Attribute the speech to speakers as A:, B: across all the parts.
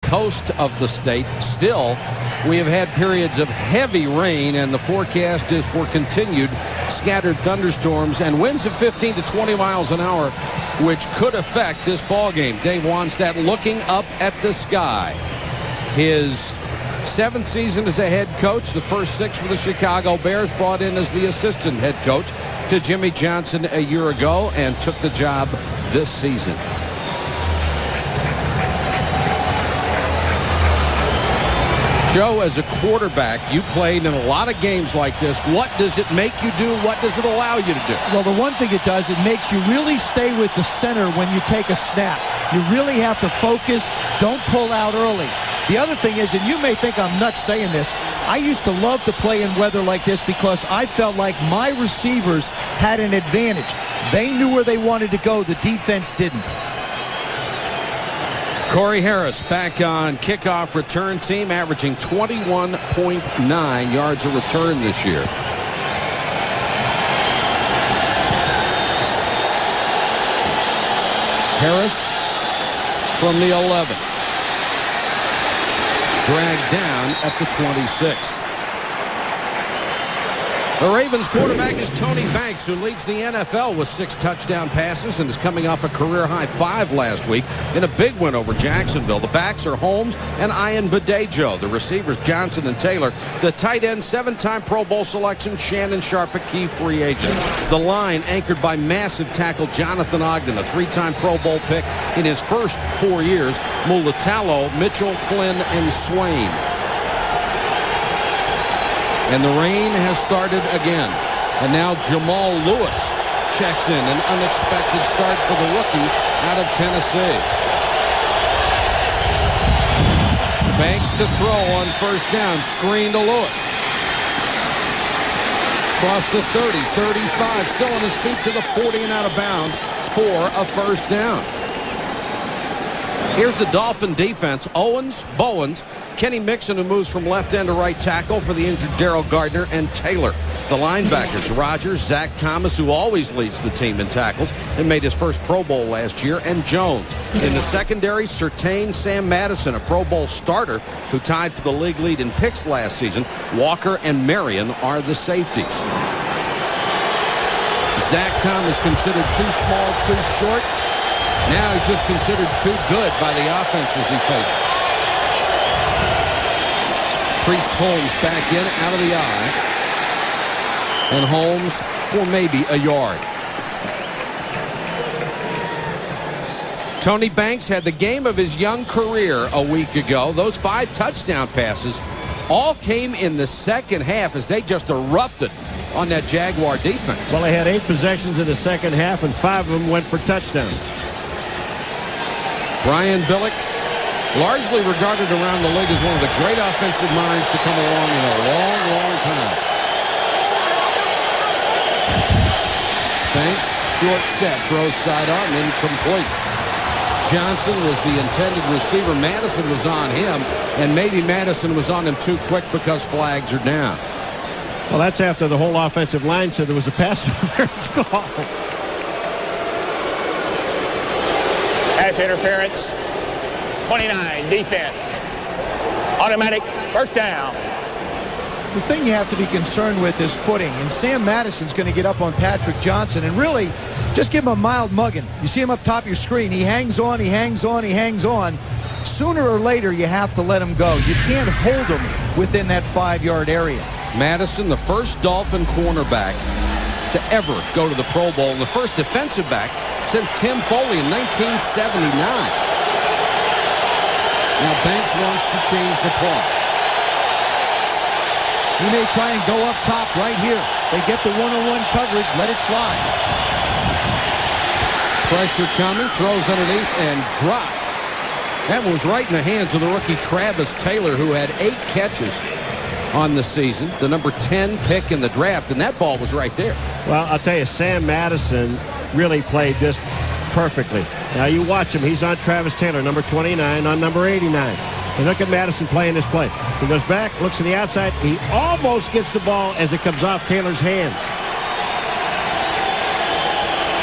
A: coast of the state. Still, we have had periods of heavy rain, and the forecast is for continued scattered thunderstorms and winds of 15 to 20 miles an hour, which could affect this ball game. Dave Wannstedt looking up at the sky. His 7th season as a head coach, the first 6 for the Chicago Bears, brought in as the assistant head coach to Jimmy Johnson a year ago and took the job this season. Joe, as a quarterback, you played in a lot of games like this. What does it make you do? What does it allow you to do?
B: Well, the one thing it does, it makes you really stay with the center when you take a snap. You really have to focus. Don't pull out early. The other thing is, and you may think I'm nuts saying this, I used to love to play in weather like this because I felt like my receivers had an advantage. They knew where they wanted to go. The defense didn't.
A: Corey Harris back on kickoff return team, averaging 21.9 yards a return this year. Harris from the 11. Dragged down at the 26. The Ravens quarterback is Tony Banks, who leads the NFL with 6 touchdown passes and is coming off a career-high 5 last week in a big win over Jacksonville. The backs are Holmes and Ian Badejo. The receivers, Johnson and Taylor. The tight end, 7-time Pro Bowl selection, Shannon Sharp, a key free agent. The line anchored by massive tackle Jonathan Ogden, a 3-time Pro Bowl pick in his first 4 years. Mulatalo, Mitchell, Flynn, and Swain. And the rain has started again. And now Jamal Lewis checks in. An unexpected start for the rookie out of Tennessee. Banks to throw on first down. Screen to Lewis. Across the 30, 35. Still on his feet to the 40 and out of bounds for a first down. Here's the Dolphin defense. Owens, Bowens, Kenny Mixon, who moves from left end to right tackle for the injured Darrell Gardner, and Taylor. The linebackers, Rogers, Zach Thomas, who always leads the team in tackles and made his first Pro Bowl last year, and Jones. In the secondary, Surtain, Sam Madison, a Pro Bowl starter who tied for the league lead in picks last season. Walker and Marion are the safeties. Zach Thomas considered too small, too short. Now he's just considered too good by the offenses he faces. Priest Holmes back in, out of the eye. And Holmes for maybe a yard. Tony Banks had the game of his young career a week ago. Those 5 touchdown passes all came in the second half as they just erupted on that Jaguar defense.
C: Well, they had 8 possessions in the second half, and 5 of them went for touchdowns. Brian Billick, largely regarded around the league as one of the great offensive minds to come along in a long, long time. Banks, short set, throws side on, incomplete. Johnson was the intended receiver. Madison was on him, and maybe Madison was on him too quick because flags are down. Well, that's after the whole offensive line said there was a pass interference call.
D: Pass interference. 29, defense. Automatic first down.
B: The thing you have to be concerned with is footing, and Sam Madison's going to get up on Patrick Johnson and really just give him a mild mugging. You see him up top of your screen. He hangs on, he hangs on, he hangs on. Sooner or later, you have to let him go. You can't hold him within that 5-yard area.
A: Madison, the first Dolphin cornerback to ever go to the Pro Bowl, and the first defensive back since Tim Foley in 1979. Now Banks wants to change the play.
B: He may try and go up top right here. They get the one-on-one coverage, let it fly.
A: Pressure coming, throws underneath and dropped. That one was right in the hands of the rookie Travis Taylor, who had 8 catches on the season, the number 10 pick in the draft, and that ball was right there.
C: Well, I'll tell you, Sam Madison really played this perfectly. Now you watch him. He's on Travis Taylor, number 29, on number 89. And look at Madison playing this play. He goes back, looks to the outside. He almost gets the ball as it comes off Taylor's hands.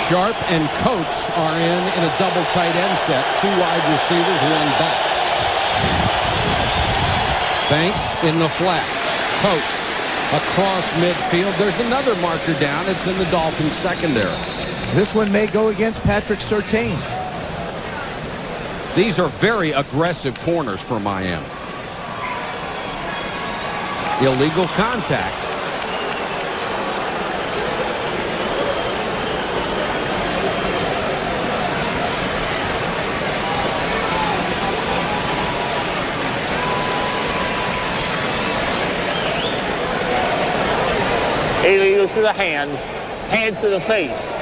A: Sharp and Coates are in a double tight end set. 2 wide receivers, 1 back. Banks in the flat. Coates across midfield. There's another marker down. It's in the Dolphins secondary.
B: This one may go against Patrick Surtain.
A: These are very aggressive corners for Miami. Illegal contact.
D: Illegal to the hands. Hands to the face.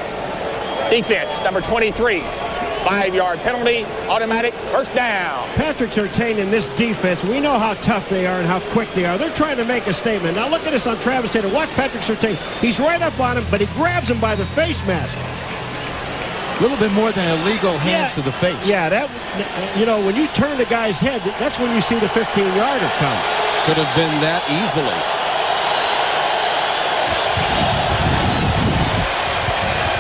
D: Defense, number 23. 5-yard penalty, automatic, first down.
E: Patrick Surtain in this defense, we know how tough they are and how quick they are. They're trying to make a statement. Now look at this on Travis Taylor. Watch Patrick Surtain. He's right up on him, but he grabs him by the face mask.
B: A little bit more than illegal hands to the face.
E: Yeah, that, you know, when you turn the guy's head, that's when you see the 15-yarder come.
A: Could have been that easily.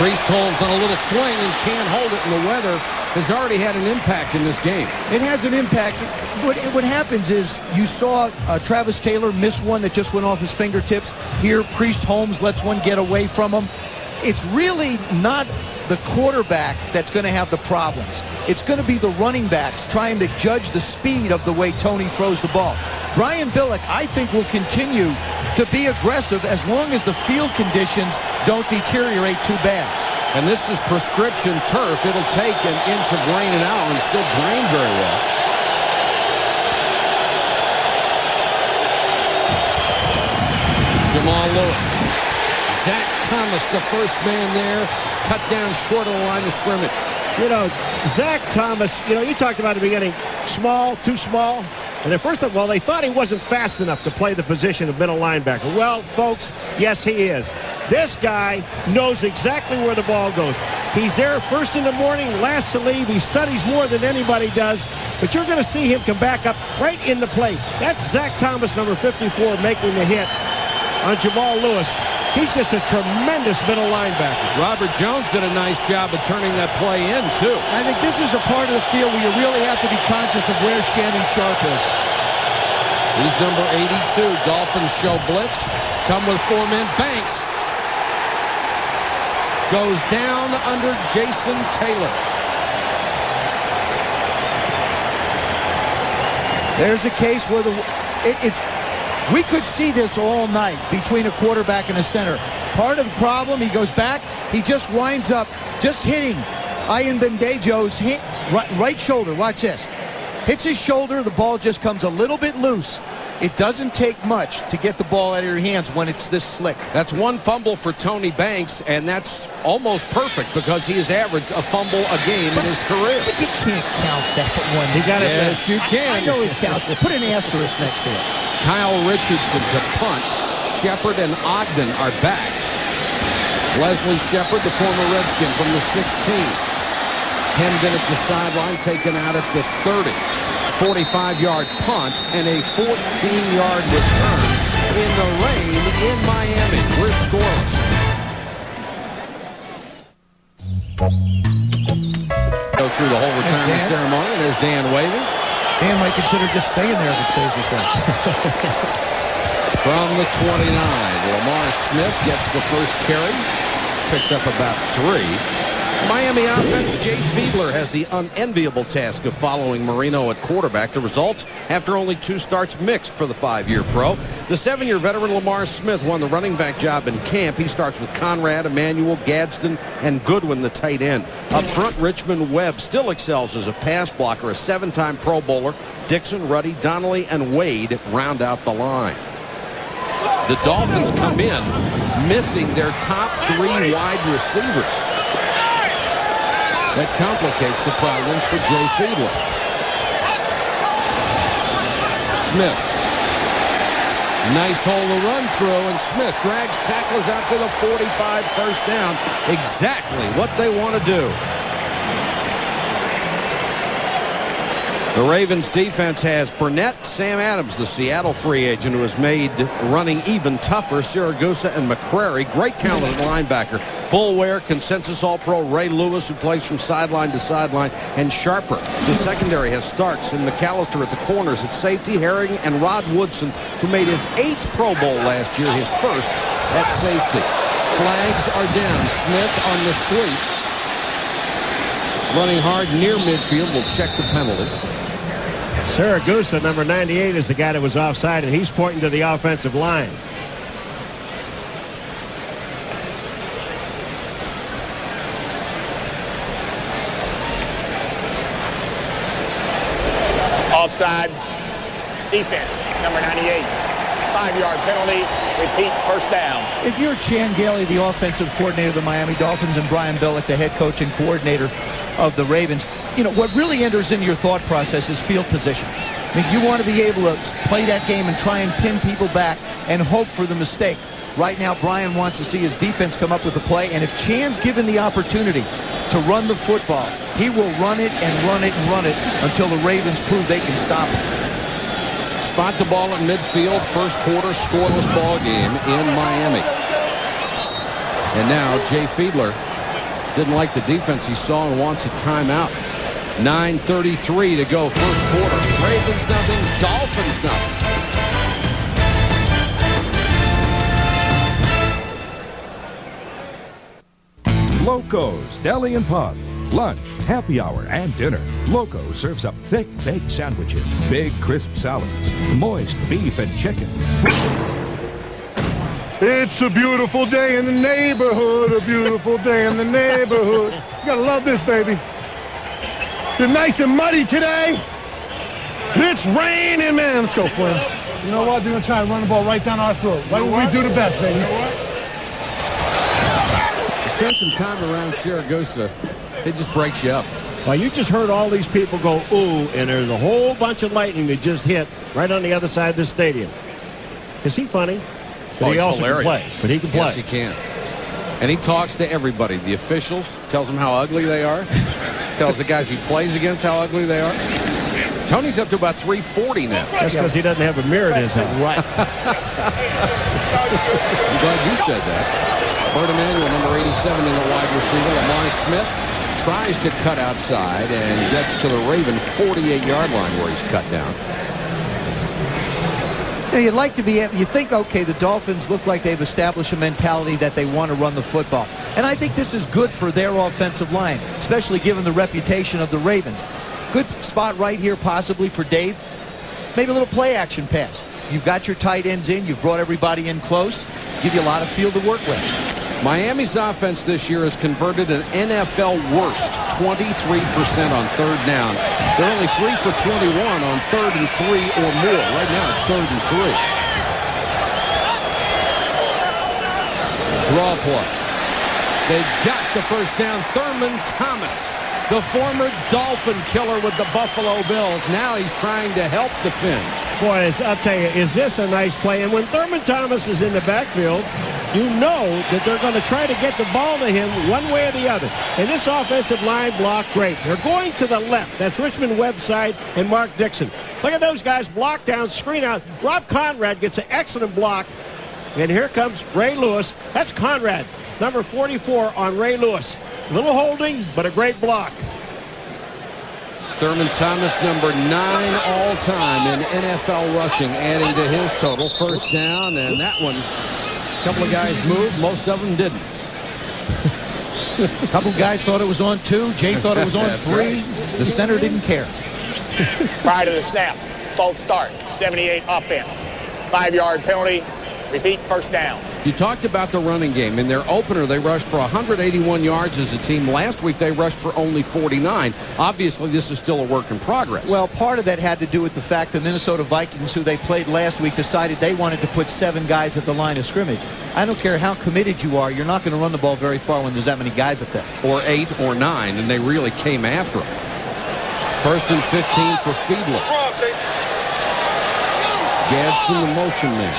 A: Priest Holmes on a little swing and can't hold it, and the weather has already had an impact in this game.
B: It has an impact. What happens is you saw Travis Taylor miss one that just went off his fingertips. Here, Priest Holmes lets one get away from him. It's really not the quarterback that's going to have the problems. It's going to be the running backs trying to judge the speed of the way Tony throws the ball. Brian Billick, I think, will continue to be aggressive as long as the field conditions don't deteriorate too bad.
A: And this is prescription turf. It'll take an inch of rain an hour and still drain very well. Jamal Lewis. Zach Thomas, the first man there, cut down short of the line of scrimmage.
E: You know, Zach Thomas, you know, you talked about at the beginning, small, too small. And at first of all, they thought he wasn't fast enough to play the position of middle linebacker. Well, folks, yes, he is. This guy knows exactly where the ball goes. He's there first in the morning, last to leave. He studies more than anybody does. But you're going to see him come back up right in the plate. That's Zach Thomas, number 54, making the hit on Jamal Lewis. He's just a tremendous middle linebacker.
A: Robert Jones did a nice job of turning that play in, too.
B: I think this is a part of the field where you really have to be conscious of where Shannon Sharp is.
A: He's number 82. Dolphins show blitz. Come with 4 men. Banks goes down under Jason Taylor.
B: There's a case where we could see this all night between a quarterback and a center. Part of the problem, he goes back, he just winds up just hitting Ian Bendejo's right shoulder. Watch this. Hits his shoulder, the ball just comes a little bit loose. It doesn't take much to get the ball out of your hands when it's this slick.
A: That's one fumble for Tony Banks, and that's almost perfect because he has averaged a fumble a game in his career.
B: But you can't count that one.
E: You got it.
A: Yes, you can.
B: I know it counts. Put an asterisk next to it.
A: Kyle Richardson to punt. Shepard and Ogden are back. Leslie Shepard, the former Redskin, from the 16. Hemmed in at the sideline, taken out at the 30. 45-yard punt and a 14-yard return in the rain in Miami. We're scoreless. Go through the whole retirement ceremony. There's Dan waving.
B: Dan might consider just staying there if it stays this way.
A: From the 29, Lamar Smith gets the first carry. Picks up about 3. Miami offense, Jay Fiedler has the unenviable task of following Marino at quarterback. The results after only 2 starts mixed for the 5-year pro. The 7-year veteran Lamar Smith won the running back job in camp. He starts with Conrad, Emmanuel, Gadsden, and Goodwin, the tight end. Up front, Richmond Webb still excels as a pass blocker, a 7-time Pro Bowler. Dixon, Ruddy, Donnelly, and Wade round out the line. The Dolphins come in missing their top 3 wide receivers. That complicates the problems for Jay Fiedler. Smith. Nice hole to run through, and Smith drags tacklers out to the 45, first down. Exactly what they want to do. The Ravens defense has Burnett, Sam Adams, the Seattle free agent who has made running even tougher, Siragusa and McCrary. Great talented linebacker. Bullware, consensus All-Pro Ray Lewis, who plays from sideline to sideline, and Sharper. The secondary has Starks and McAllister at the corners. At safety, Herring and Rod Woodson, who made his 8th Pro Bowl last year, his first at safety. Flags are down. Smith on the sweep. Running hard near midfield. Will check the penalty.
E: Siragusa, number 98, is the guy that was offside, and he's pointing to the offensive line.
D: Offside. Defense, number 98. 5-yard penalty. Repeat, first down.
B: If you're Chan Gailey, the offensive coordinator of the Miami Dolphins, and Brian Billick, the head coach and coordinator of the Ravens, you know, what really enters into your thought process is field position. I mean, you want to be able to play that game and try and pin people back and hope for the mistake. Right now, Brian wants to see his defense come up with a play, and if Chan's given the opportunity to run the football, he will run it and run it and run it until the Ravens prove they can stop it.
A: Spot the ball at midfield. First quarter scoreless ball game in Miami. And now Jay Fiedler didn't like the defense he saw and wants a timeout. 9:33 to go, first quarter. Ravens nothing, Dolphins nothing.
F: Loco's Deli and Pub. Lunch, happy hour, and dinner. Loco serves up thick baked sandwiches, big crisp salads, moist beef and chicken.
G: It's a beautiful day in the neighborhood, a beautiful day in the neighborhood. You gotta love this, baby. It's nice and muddy today. It's raining, man. Let's go, Flynn. You know what? They're gonna try and run the ball right down our throat. Right when we do the best, baby.
A: You know what? Spend some time around Siragusa. It just breaks you up.
E: Well, you just heard all these people go, ooh, and there's a whole bunch of lightning that just hit right on the other side of the stadium. Is he funny? But he also can play. But he can play.
A: Yes, he can. And he talks to everybody. The officials, tells them how ugly they are. Tells the guys he plays against how ugly they are. Tony's up to about 340 now.
E: That's because he doesn't have a mirror in his head.
B: Right.
A: I'm glad you said that. Bert Emanuel, number 87 in the wide receiver. Amari Smith tries to cut outside and gets to the Raven 48-yard line where he's cut down.
B: Now, you'd like to be, you think, okay, the Dolphins look like they've established a mentality that they want to run the football. And I think this is good for their offensive line, especially given the reputation of the Ravens. Good spot right here possibly for Dave. Maybe a little play action pass. You've got your tight ends in. You've brought everybody in close. Give you a lot of field to work with.
A: Miami's offense this year has converted an NFL worst 23% on third down. They're only 3 for 21 on 3rd and 3 or more. Right now it's 3rd and 3. Draw play. They got the first down. Thurman Thomas, the former Dolphin killer with the Buffalo Bills. Now he's trying to help the Fins.
E: Boy, I'll tell you, is this a nice play? And when Thurman Thomas is in the backfield, you know that they're going to try to get the ball to him one way or the other. And this offensive line blocked great. They're going to the left. That's Richmond Webside and Mark Dixon. Look at those guys block down, screen out. Rob Conrad gets an excellent block. And here comes Ray Lewis. That's Conrad, number 44 on Ray Lewis. A little holding, but a great block.
A: Thurman Thomas, number 9 all-time in NFL rushing, adding to his total. First down, and that one, a couple of guys moved. Most of them didn't.
B: A couple guys thought it was on 2. Jay thought it was on 3. Right. The center didn't care.
D: Prior to the snap, false start, 78 offense. 5-yard penalty. Repeat, first down.
A: You talked about the running game. In their opener, they rushed for 181 yards as a team. Last week, they rushed for only 49. Obviously, this is still a work in progress.
B: Well, part of that had to do with the fact the Minnesota Vikings, who they played last week, decided they wanted to put 7 guys at the line of scrimmage. I don't care how committed you are, you're not going to run the ball very far when there's that many guys up there.
A: Or 8 or 9, and they really came after him. 1st and 15 for Fiedler. Gadsden, the motion man.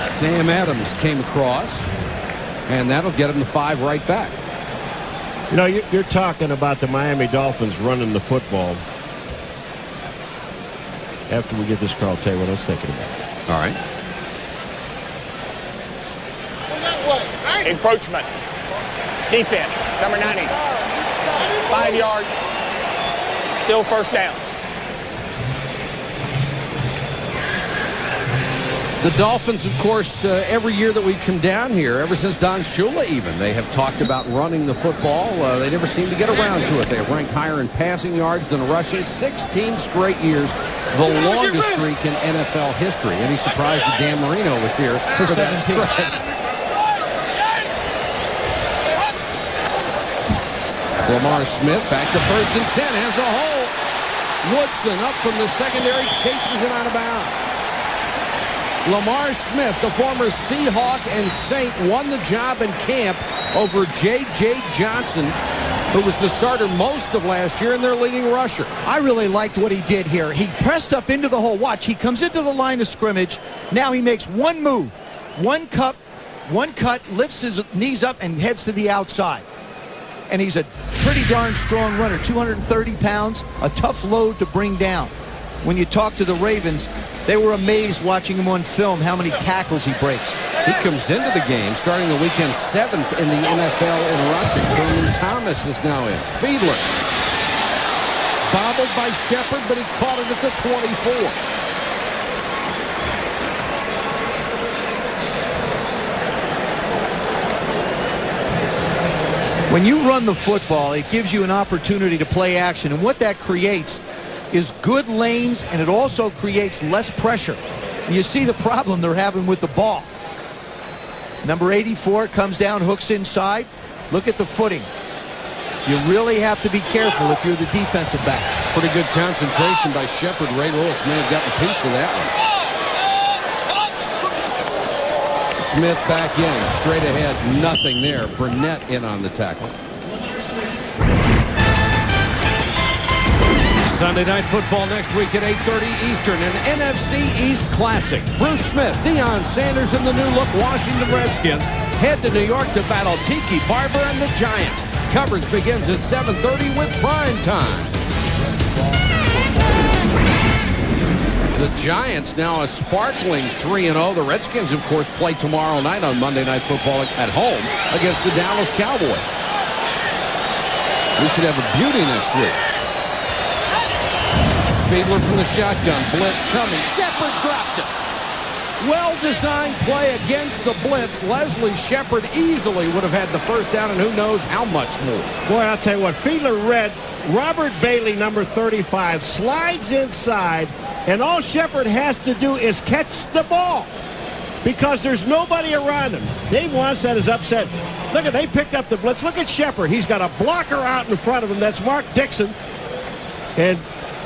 A: Sam Adams came across, and that'll get him the 5 right back.
E: You know, you're talking about the Miami Dolphins running the football. After we get this call, I'll tell you what I was thinking about.
A: All right.
D: Encroachment. Defense, number 90. 5 yards. Still first down.
A: The Dolphins, of course, every year that we come down here, ever since Don Shula even, they have talked about running the football. They never seem to get around to it. They have ranked higher in passing yards than rushing. 16 straight years, the longest streak in NFL history. Any surprise that Dan Marino was here for that stretch. Lamar Smith back to 1st and 10, has a hole. Woodson up from the secondary, chases him out of bounds. Lamar Smith, the former Seahawk and Saint, won the job in camp over J.J. Johnson, who was the starter most of last year and their leading rusher.
B: I really liked what he did here. He pressed up into the hole. Watch, he comes into the line of scrimmage. Now he makes one move, one cut, lifts his knees up and heads to the outside. And he's a pretty darn strong runner, 230 pounds, a tough load to bring down. When you talk to the Ravens, they were amazed watching him on film how many tackles he breaks.
A: He comes into the game starting the weekend 7th in the NFL in rushing. Coleman Thomas is now in. Fiedler bobbled by Shepard, but he caught it at the 24.
B: When you run the football, it gives you an opportunity to play action, and what that creates is good lanes, and it also creates less pressure. And you see the problem they're having with the ball. Number 84 comes down, hooks inside. Look at the footing. You really have to be careful if you're the defensive backs.
A: Pretty good concentration by Shepard. Ray Lewis may have gotten a piece of that one. Smith back in, straight ahead, nothing there. Burnett in on the tackle. Sunday Night Football next week at 8:30 Eastern, an NFC East Classic. Bruce Smith, Deion Sanders, and the new-look Washington Redskins head to New York to battle Tiki Barber and the Giants. Coverage begins at 7:30 with prime time. The Giants now a sparkling 3-0. The Redskins, of course, play tomorrow night on Monday Night Football at home against the Dallas Cowboys. We should have a beauty next week. Fiedler from the shotgun. Blitz coming. Shepard dropped it. Well-designed play against the blitz. Leslie Shepard easily would have had the first down, and who knows how much more.
E: Boy, I'll tell you what. Fiedler read Robert Bailey, number 35, slides inside, and all Shepard has to do is catch the ball because there's nobody around him. Dave Wannstedt is upset. Look at, they picked up the blitz. Look at Shepard. He's got a blocker out in front of him. That's Mark Dixon. And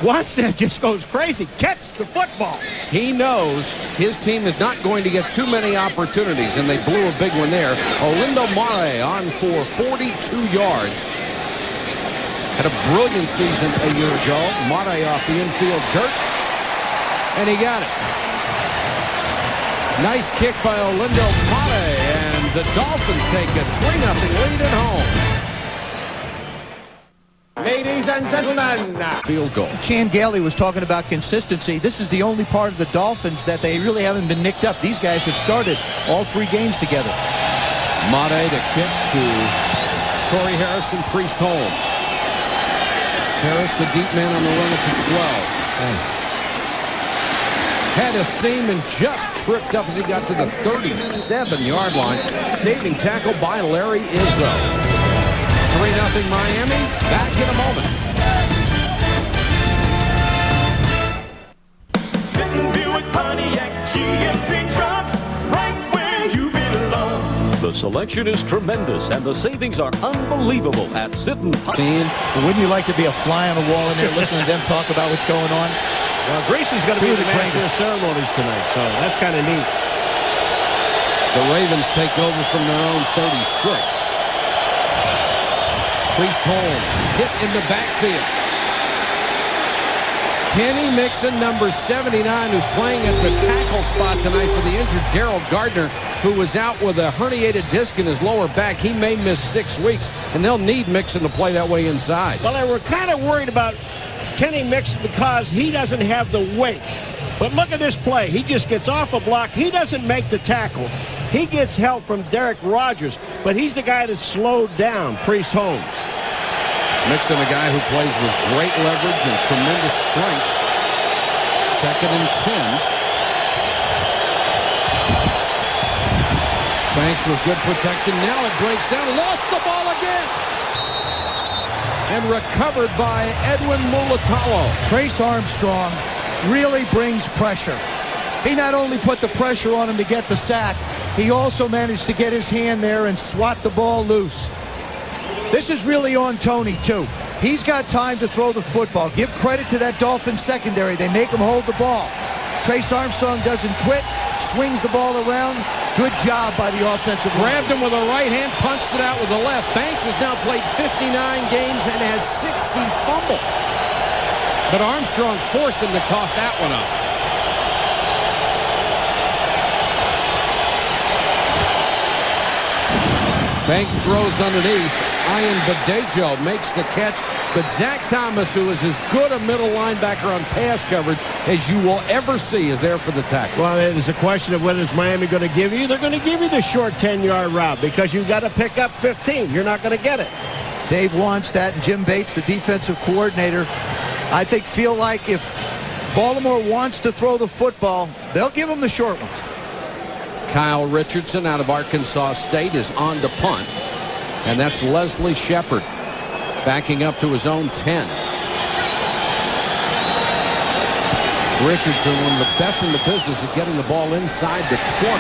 E: Wannstedt just goes crazy. Catch the football.
A: He knows his team is not going to get too many opportunities, and they blew a big one there. Olindo Mare on for 42 yards. Had a brilliant season a year ago. Mare off the infield dirt, and he got it. Nice kick by Olindo Mare, and the Dolphins take a 3-0 lead at home.
D: Ladies and gentlemen.
A: Field goal.
B: Chan Gailey was talking about consistency. This is the only part of the Dolphins that they really haven't been nicked up. These guys have started all 3 games together.
A: Mate to kick to Corey Harrison, Priest Holmes. Harris, the deep man on the run at the 12. Had a seam and just tripped up as he got to the 37-yard line. Saving tackle by Larry Izzo. 3-0 Miami. Back in a moment.
H: Sitting Buick Pontiac GMC trucks, right where you belong. The selection is tremendous and the savings are unbelievable at Sitting Pontiac.
B: Wouldn't you like to be a fly on the wall in there listening to them talk about what's going on?
E: Well, Grayson's going to be the master of ceremonies tonight, so that's kind of neat.
A: The Ravens take over from their own 36. Priest Holmes hit in the backfield. Kenny Mixon, number 79, who's playing at the tackle spot tonight for the injured Darrell Gardner, who was out with a herniated disc in his lower back. He may miss 6 weeks, and they'll need Mixon to play that way inside.
E: Well, they were kind of worried about Kenny Mixon because he doesn't have the weight. But look at this play. He just gets off a block. He doesn't make the tackle. He gets help from Derek Rogers, but he's the guy that's slowed down Priest Holmes.
A: Mixon, a guy who plays with great leverage and tremendous strength. 2nd and 10. Banks with good protection. Now it breaks down. Lost the ball again. And recovered by Edwin Mulatalo.
B: Trace Armstrong really brings pressure. He not only put the pressure on him to get the sack, he also managed to get his hand there and swat the ball loose. This is really on Tony, too. He's got time to throw the football. Give credit to that Dolphins secondary. They make him hold the ball. Trace Armstrong doesn't quit, swings the ball around. Good job by the offensive line.
A: Grabbed him with a right hand, punched it out with the left. Banks has now played 59 games and has 60 fumbles. But Armstrong forced him to cough that one up. Banks throws underneath. Ian Badejo makes the catch. But Zach Thomas, who is as good a middle linebacker on pass coverage as you will ever see, is there for the tackle.
E: Well, it's a question of whether it's Miami going to give you. They're going to give you the short 10-yard route because you've got to pick up 15. You're not going to get it.
B: Dave Wannstedt and Jim Bates, the defensive coordinator, I think feel like if Baltimore wants to throw the football, they'll give them the short one.
A: Kyle Richardson out of Arkansas State is on to punt. And that's Leslie Shepard backing up to his own 10. Richardson, one of the best in the business at getting the ball inside the 20.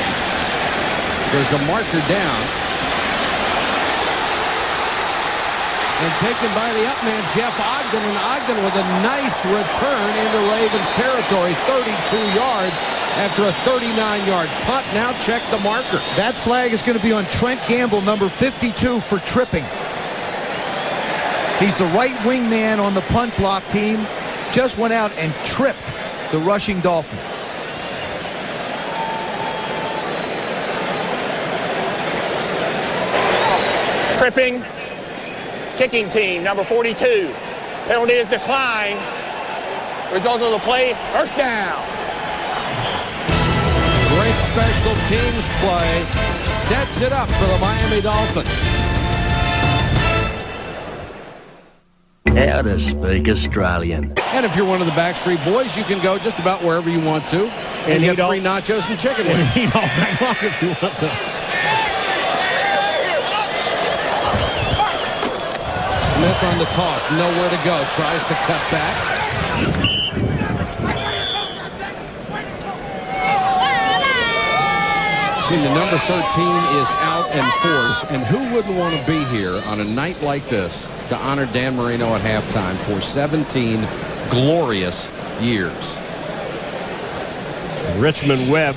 A: There's a marker down. And taken by the up man, Jeff Ogden. And Ogden with a nice return into Ravens territory, 32 yards. After a 39-yard punt. Now check the marker.
B: That flag is going to be on Trent Gamble, number 52, for tripping. He's the right wing man on the punt block team. Just went out and tripped the rushing Dolphin.
D: Tripping. Kicking team, number 42. Penalty is declined. Result of the play, first down.
A: Great special teams play sets it up for the Miami Dolphins.
I: How to speak Australian.
A: And if you're one of the Backstreet Boys, you can go just about wherever you want to and get free nachos and chicken wings.
E: And eat all night long if you want to.
A: Smith on the toss, nowhere to go, tries to cut back. The number 13 is out in force, and who wouldn't want to be here on a night like this to honor Dan Marino at halftime for 17 glorious years?
E: Richmond Webb,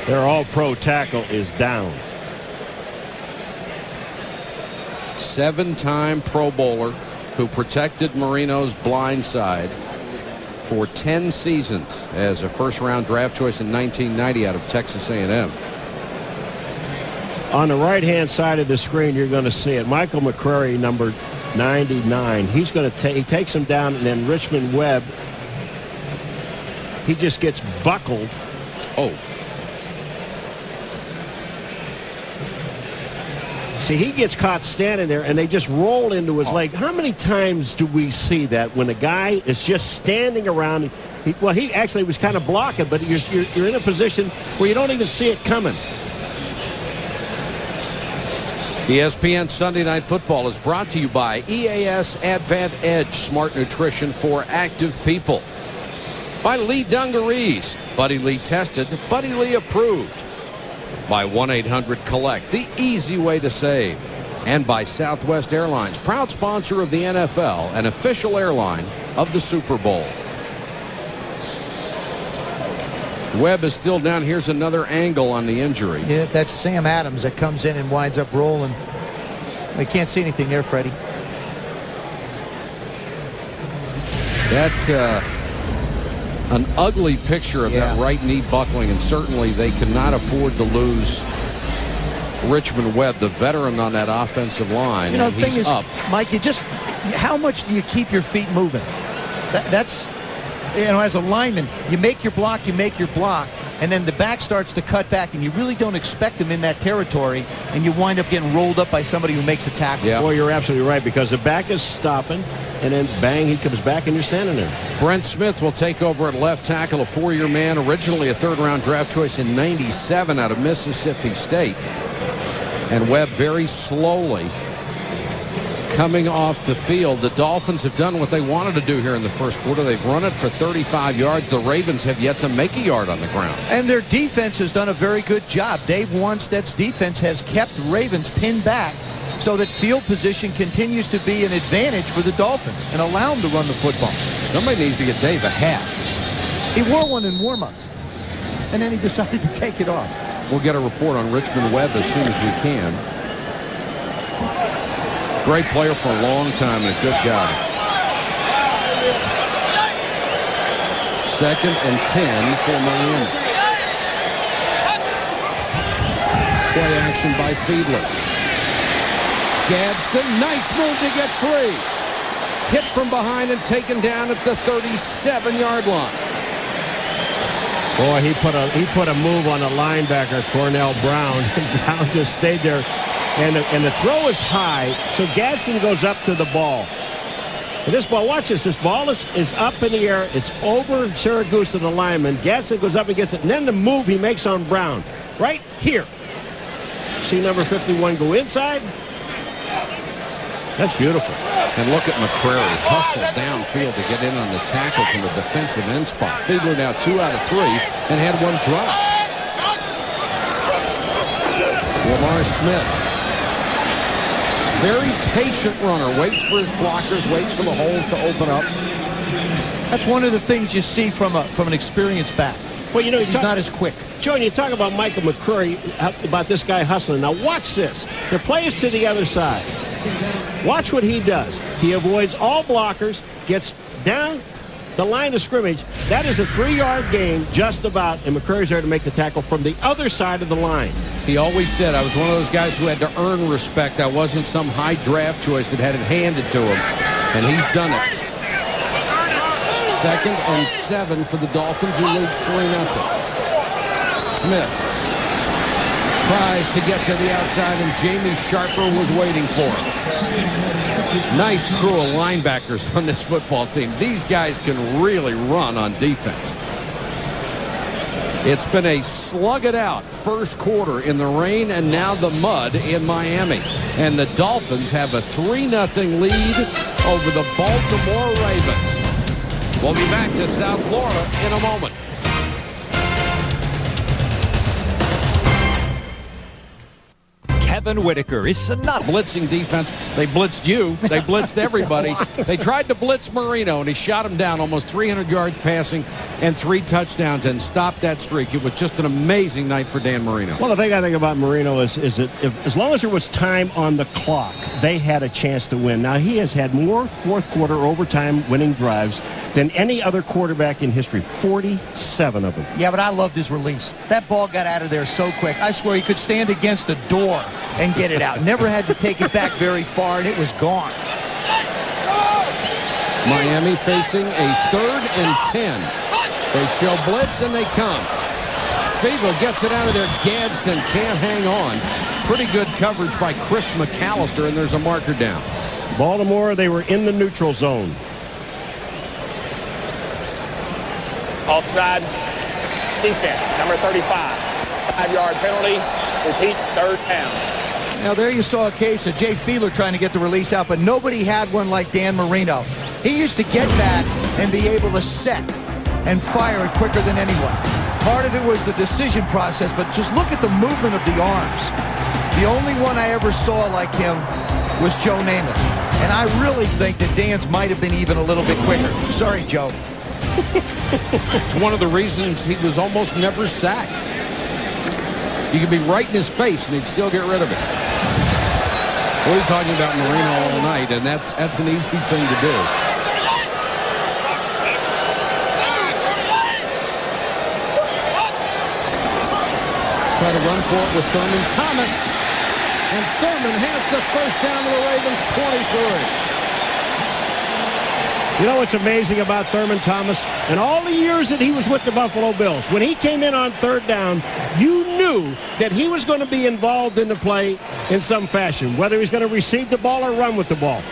E: their all-pro tackle, is down.
A: 7-time Pro Bowler who protected Marino's blind side for 10 seasons as a first-round draft choice in 1990 out of Texas A&M.
E: On the right-hand side of the screen, you're going to see it. Michael McCrary, number 99. He's going to he takes him down, and then Richmond Webb, he just gets buckled.
A: Oh.
E: See, he gets caught standing there, and they just roll into his leg. How many times do we see that when a guy is just standing around? He actually was kind of blocking, but you're in a position where you don't even see it coming.
A: ESPN Sunday Night Football is brought to you by EAS Advant Edge Smart Nutrition for Active People. By Lee Dungarees, Buddy Lee tested, Buddy Lee approved. By 1-800-COLLECT, the easy way to save. And by Southwest Airlines, proud sponsor of the NFL and official airline of the Super Bowl. Webb is still down. Here's another angle on the injury.
B: Yeah, that's Sam Adams that comes in and winds up rolling. We can't see anything there, Freddie.
A: That An ugly picture of that right knee buckling, and certainly they cannot afford to lose Richmond Webb, the veteran on that offensive line.
B: You know, the thing is,
A: up.
B: Mike, how much do you keep your feet moving? That's, you know, as a lineman, you make your block, and then the back starts to cut back, and you really don't expect them in that territory, and you wind up getting rolled up by somebody who makes a tackle.
E: Yeah. Well, you're absolutely right, because the back is stopping, and then bang, he comes back, and you're standing there.
A: Brent Smith will take over at left tackle, a 4-year man, originally a third-round draft choice in '97 out of Mississippi State. And Webb very slowly coming off the field. The Dolphins have done what they wanted to do here in the first quarter. They've run it for 35 yards. The Ravens have yet to make a yard on the ground.
B: And their defense has done a very good job. Dave Wanstead's defense has kept Ravens pinned back so that field position continues to be an advantage for the Dolphins and allow them to run the football.
A: Somebody needs to get Dave a hat.
B: He wore one in warm-ups, and then he decided to take it off.
A: We'll get a report on Richmond Webb as soon as we can. Great player for a long time and a good guy. 2nd and 10 for Miami. Play action by Fiedler. Gadsden, nice move to get free. Hit from behind and taken down at the 37-yard line.
E: Boy, he put a move on the linebacker, Cornell Brown. Brown just stayed there. And the throw is high, so Gadsden goes up to the ball. And this ball, watch this. This ball is up in the air. It's over Syracuse to the lineman. Gadsden goes up and gets it. And then the move he makes on Brown, right here. See number 51 go inside? That's beautiful.
A: And look at McCrary hustle downfield to get in on the tackle from the defensive end spot. Fiedler now 2 out of 3 and had one drop. Lamar Smith. Very patient runner. Waits for his blockers, waits for the holes to open up.
B: That's one of the things you see from an experienced back.
E: Well, you know,
B: he's not as quick.
E: Joe, you talk about Michael McCurry, about this guy hustling. Now watch this. The play is to the other side. Watch what he does. He avoids all blockers, gets down the line of scrimmage. That is a 3-yard gain just about, and McCurry's there to make the tackle from the other side of the line.
A: He always said, I was one of those guys who had to earn respect. I wasn't some high draft choice that had it handed to him, and he's done it. 2nd and 7 for the Dolphins, who lead 3-0. Smith tries to get to the outside, and Jamie Sharper was waiting for him. Nice crew of linebackers on this football team. These guys can really run on defense. It's been a slug-it-out first quarter in the rain and now the mud in Miami. And the Dolphins have a 3-0 lead over the Baltimore Ravens. We'll be back to South Florida in a moment.
J: Kevin Whitaker is not
A: blitzing defense. They blitzed you. They blitzed everybody. They tried to blitz Marino, and he shot him down almost 300 yards passing and 3 touchdowns and stopped that streak. It was just an amazing night for Dan Marino.
E: Well, the thing I think about Marino is that as long as there was time on the clock, they had a chance to win. Now, he has had more fourth-quarter overtime winning drives than any other quarterback in history, 47 of them.
B: Yeah, but I loved his release. That ball got out of there so quick. I swear he could stand against a door and get it out. Never had to take it back very far, and it was gone.
A: Miami facing a 3rd and 10. They show blitz, and they come. Fiedler gets it out of there. Gadsden can't hang on. Pretty good coverage by Chris McAllister, and there's a marker down.
E: Baltimore, they were in the neutral zone.
D: Offside defense, number 35. 5-yard penalty. Repeat, 3rd down.
B: Now, there you saw a case of Jay Fiedler trying to get the release out, but nobody had one like Dan Marino. He used to get back and be able to set and fire it quicker than anyone. Part of it was the decision process, but just look at the movement of the arms. The only one I ever saw like him was Joe Namath. And I really think that Dan's might have been even a little bit quicker. Sorry, Joe.
A: It's one of the reasons he was almost never sacked. You could be right in his face and he'd still get rid of it. We're talking about Marino all night, and that's an easy thing to do. for it with Thurman Thomas. And Thurman has the first down to the Ravens 23.
E: You know what's amazing about Thurman Thomas? And all the years that he was with the Buffalo Bills, when he came in on third down, you knew that he was going to be involved in the play in some fashion, whether he's going to receive the ball or run with the ball.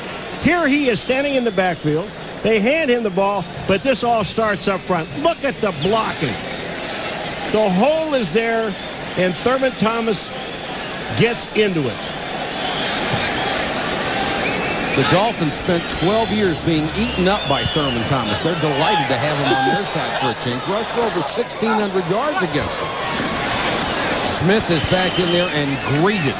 E: Here he is standing in the backfield. They hand him the ball, but this all starts up front. Look at the blocking. The hole is there, and Thurman Thomas gets into it.
A: The Dolphins spent 12 years being eaten up by Thurman Thomas. They're delighted to have him on their side for a change. Rushed for over 1,600 yards against them. Smith is back in there and greeted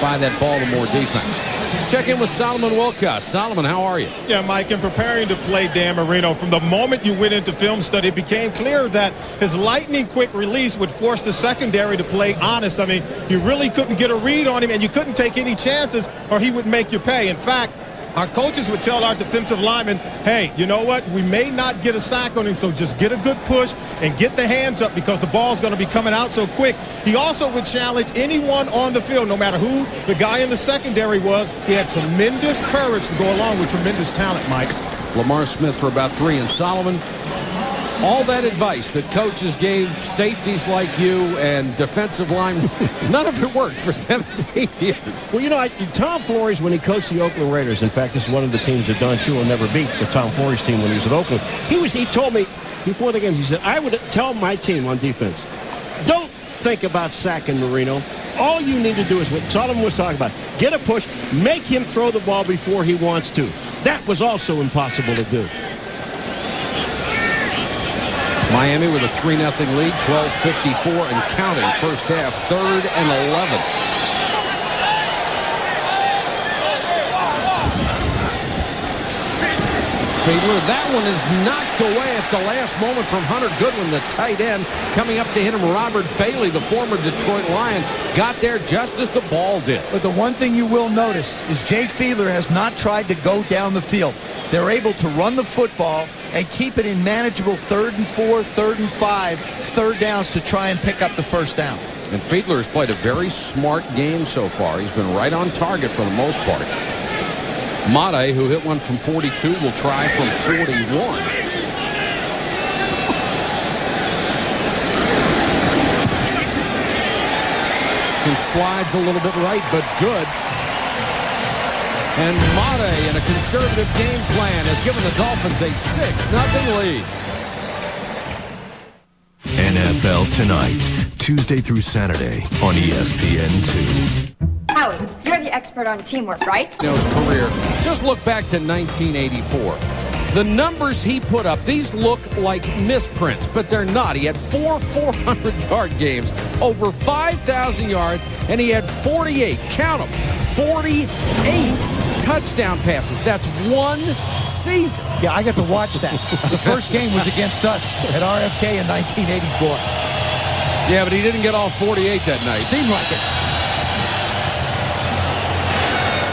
A: by that Baltimore defense. Let's check in with Solomon Wilcott. Solomon, how are you?
J: Yeah, Mike, in preparing to play Dan Marino, from the moment you went into film study, it became clear that his lightning-quick release would force the secondary to play honest. I mean, you really couldn't get a read on him, and you couldn't take any chances, or he would make you pay. In fact, our coaches would tell our defensive linemen, hey, you know what? We may not get a sack on him, so just get a good push and get the hands up because the ball's going to be coming out so quick. He also would challenge anyone on the field, no matter who the guy in the secondary was. He had tremendous courage to go along with tremendous talent, Mike.
A: Lamar Smith for about 3. And Solomon, all that advice that coaches gave safeties like you and defensive line, none of it worked for 17 years.
E: Well, you know, Tom Flores, when he coached the Oakland Raiders, in fact, this is one of the teams that Don Shula never beat, the Tom Flores team when he was at Oakland. He told me before the game, he said, I would tell my team on defense, don't think about sacking Marino. All you need to do is what Solomon was talking about. Get a push, make him throw the ball before he wants to. That was also impossible to do.
A: Miami with a 3-0 lead, 12:54 and counting. First half, 3rd and 11. Fiedler, that one is knocked away at the last moment from Hunter Goodwin, the tight end. Coming up to hit him, Robert Bailey, the former Detroit Lion, got there just as the ball did.
B: But the one thing you will notice is Jay Fiedler has not tried to go down the field. They're able to run the football and keep it in manageable 3rd and 4, 3rd and 5, third downs to try and pick up the first down.
A: And Fiedler has played a very smart game so far. He's been right on target for the most part. Mate, who hit one from 42, will try from 41. And slides a little bit right, but good. And Mate, in a conservative game plan, has given the Dolphins a 6-0 lead.
K: NFL Tonight, Tuesday through Saturday on ESPN2.
L: Howard, you're the expert on teamwork, right?
A: His career. Just look back to 1984. The numbers he put up, these look like misprints, but they're not. He had 4 400-yard games, over 5,000 yards, and he had 48, count them, 48 touchdown passes. That's one season.
B: Yeah, I got to watch that. The first game was against us at RFK in 1984.
A: Yeah, but he didn't get all 48 that night.
B: Seemed like it.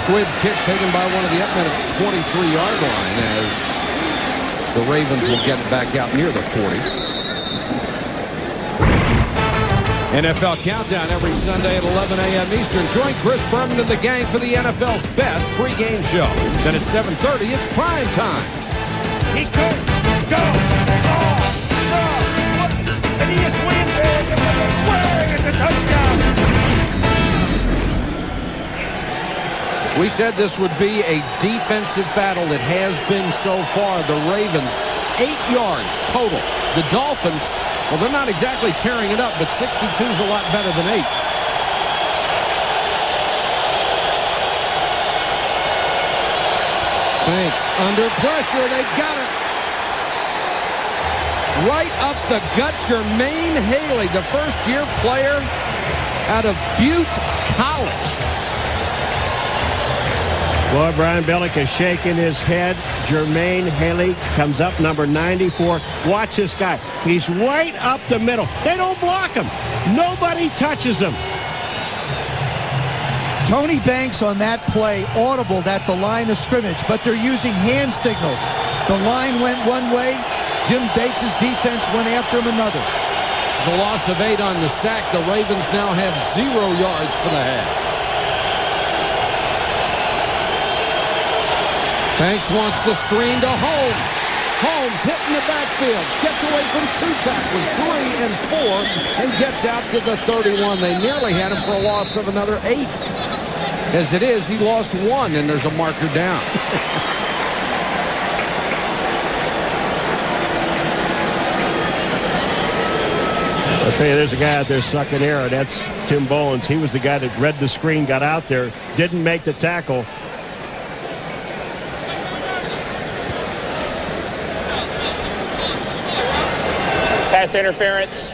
A: Squib kick taken by one of the upmen at the 23-yard line as the Ravens will get it back out near the 40. NFL Countdown every Sunday at 11 a.m. Eastern. Join Chris Berman and the gang for the NFL's best pregame show. Then at 7:30, it's prime time.
G: He could go off the foot, and he is winning big and with a flag at the touchdown.
A: We said this would be a defensive battle. It has been so far. The Ravens, 8 yards total. The Dolphins, well, they're not exactly tearing it up, but 62 is a lot better than 8. Banks under pressure. They got it. Right up the gut, Jermaine Haley, the first-year player out of Butte College.
E: Boy, Brian Billick is shaking his head. Jermaine Haley comes up, number 94. Watch this guy. He's right up the middle. They don't block him. Nobody touches him.
B: Tony Banks on that play audibled at the line of scrimmage, but they're using hand signals. The line went one way. Jim Bates' defense went after him another.
A: There's a loss of 8 on the sack. The Ravens now have 0 yards for the half. Banks wants the screen to Holmes. Holmes hitting the backfield. Gets away from 2 tacklers, 3 and 4, and gets out to the 31. They nearly had him for a loss of another 8. As it is, he lost 1, and there's a marker down.
E: I'll tell you, there's a guy out there sucking air. That's Tim Bowens. He was the guy that read the screen, got out there, didn't make the tackle.
D: Pass interference.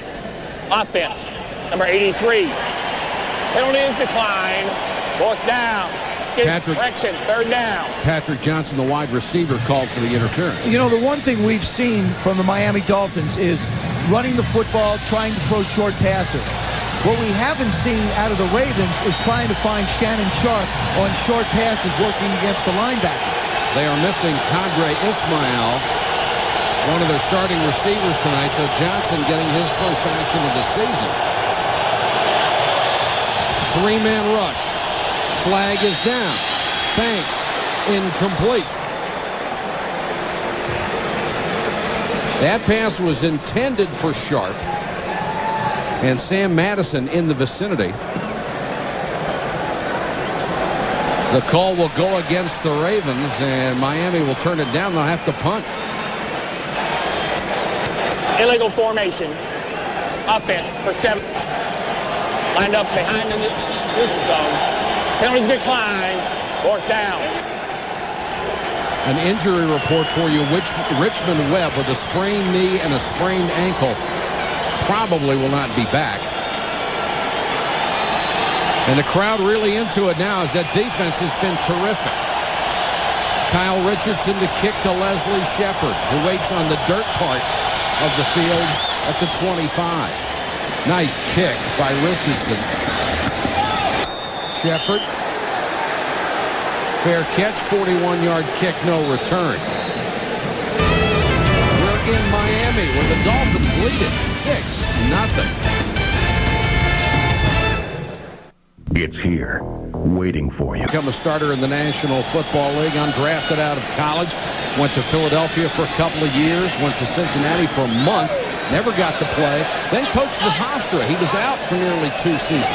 D: Offense. Number 83. Penalty is declined. 4th down. Correction. 3rd down.
A: Patrick Johnson, the wide receiver, called for the interference.
B: You know, the one thing we've seen from the Miami Dolphins is running the football, trying to throw short passes. What we haven't seen out of the Ravens is trying to find Shannon Sharp on short passes working against the linebacker.
A: They are missing Kadre Ismail, one of their starting receivers tonight, so Johnson getting his first action of the season. 3-man rush. Flag is down. Banks incomplete. That pass was intended for Sharp and Sam Madison in the vicinity. The call will go against the Ravens, and Miami will turn it down. They'll have to punt.
D: Illegal formation. Offense for 7. Lined up behind the neutral zone. Penalties declined. 4th down.
A: An injury report for you. Richmond Webb with a sprained knee and a sprained ankle probably will not be back. And the crowd really into it now as that defense has been terrific. Kyle Richardson to kick to Leslie Shepard, who waits on the dirt part of the field at the 25. Nice kick by Richardson. Shepard. Fair catch, 41-yard kick, no return. We're in Miami where the Dolphins lead it 6-0.
F: It's here, waiting for you.
A: Become a starter in the National Football League. Undrafted out of college. Went to Philadelphia for a couple of years. Went to Cincinnati for a month. Never got to play. Then coached for Hofstra. He was out for nearly 2 seasons.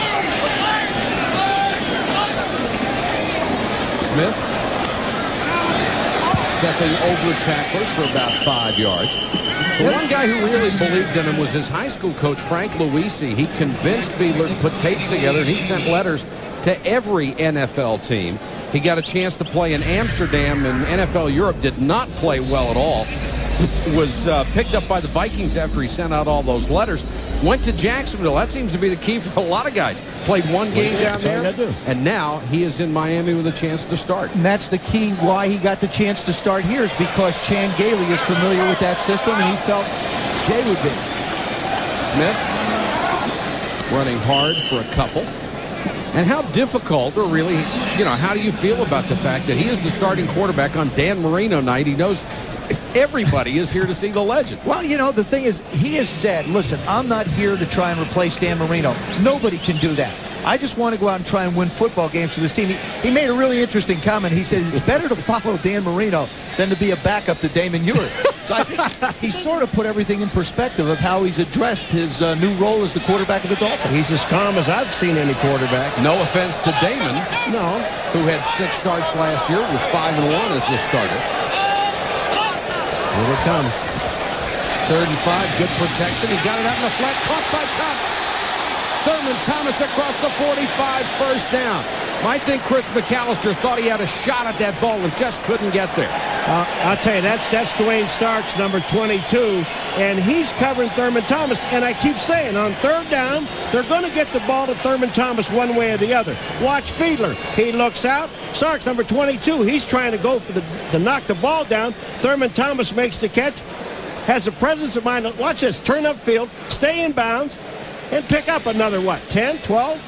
A: Smith stepping over tacklers for about 5 yards. The one guy who really believed in him was his high school coach, Frank Luisi. He convinced Fiedler to put tapes together, and he sent letters to every NFL team. He got a chance to play in Amsterdam, and NFL Europe did not play well at all. Was picked up by the Vikings after he sent out all those letters. Went to Jacksonville. That seems to be the key for a lot of guys. Played one game down there, and now he is in Miami with a chance to start.
B: And that's the key why he got the chance to start here, is because Chan Gailey is familiar with that system, and he felt Jay would be.
A: Smith running hard for a couple. And how difficult, or really, how do you feel about the fact that he is the starting quarterback on Dan Marino night? He knows everybody is here to see the legend.
B: Well, the thing is, he has said, listen, I'm not here to try and replace Dan Marino. Nobody can do that. I just want to go out and try and win football games for this team. He made a really interesting comment. He said it's better to follow Dan Marino than to be a backup to Damon Ewert. So I think he sort of put everything in perspective of how he's addressed his new role as the quarterback of the Dolphins.
E: He's as calm as I've seen any quarterback.
A: No offense to Damon, who had 6 starts last year, was 5-1 as a starter.
E: Here it comes.
A: 3rd and 5, good protection. He got it out in the flat, caught by Thomas. Thurman Thomas across the 45, 1st down. I think Chris McAllister thought he had a shot at that ball and just couldn't get there.
E: I'll tell you, that's Dwayne Starks, number 22, and he's covering Thurman Thomas. And I keep saying, on 3rd down, they're going to get the ball to Thurman Thomas one way or the other. Watch Fiedler. He looks out. Starks, number 22, he's trying to go to knock the ball down. Thurman Thomas makes the catch, has the presence of mind. Watch this, turn upfield, stay in bounds, and pick up another, 10, 12?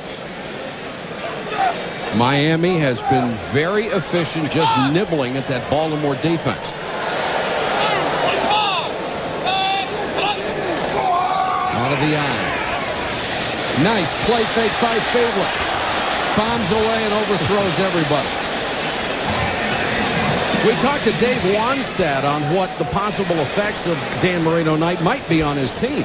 A: Miami has been very efficient, just nibbling at that Baltimore defense. A lot of of the eye. Nice play fake by Fabler. Bombs away and overthrows everybody. We talked to Dave Wannstedt on what the possible effects of Dan Marino night might be on his team.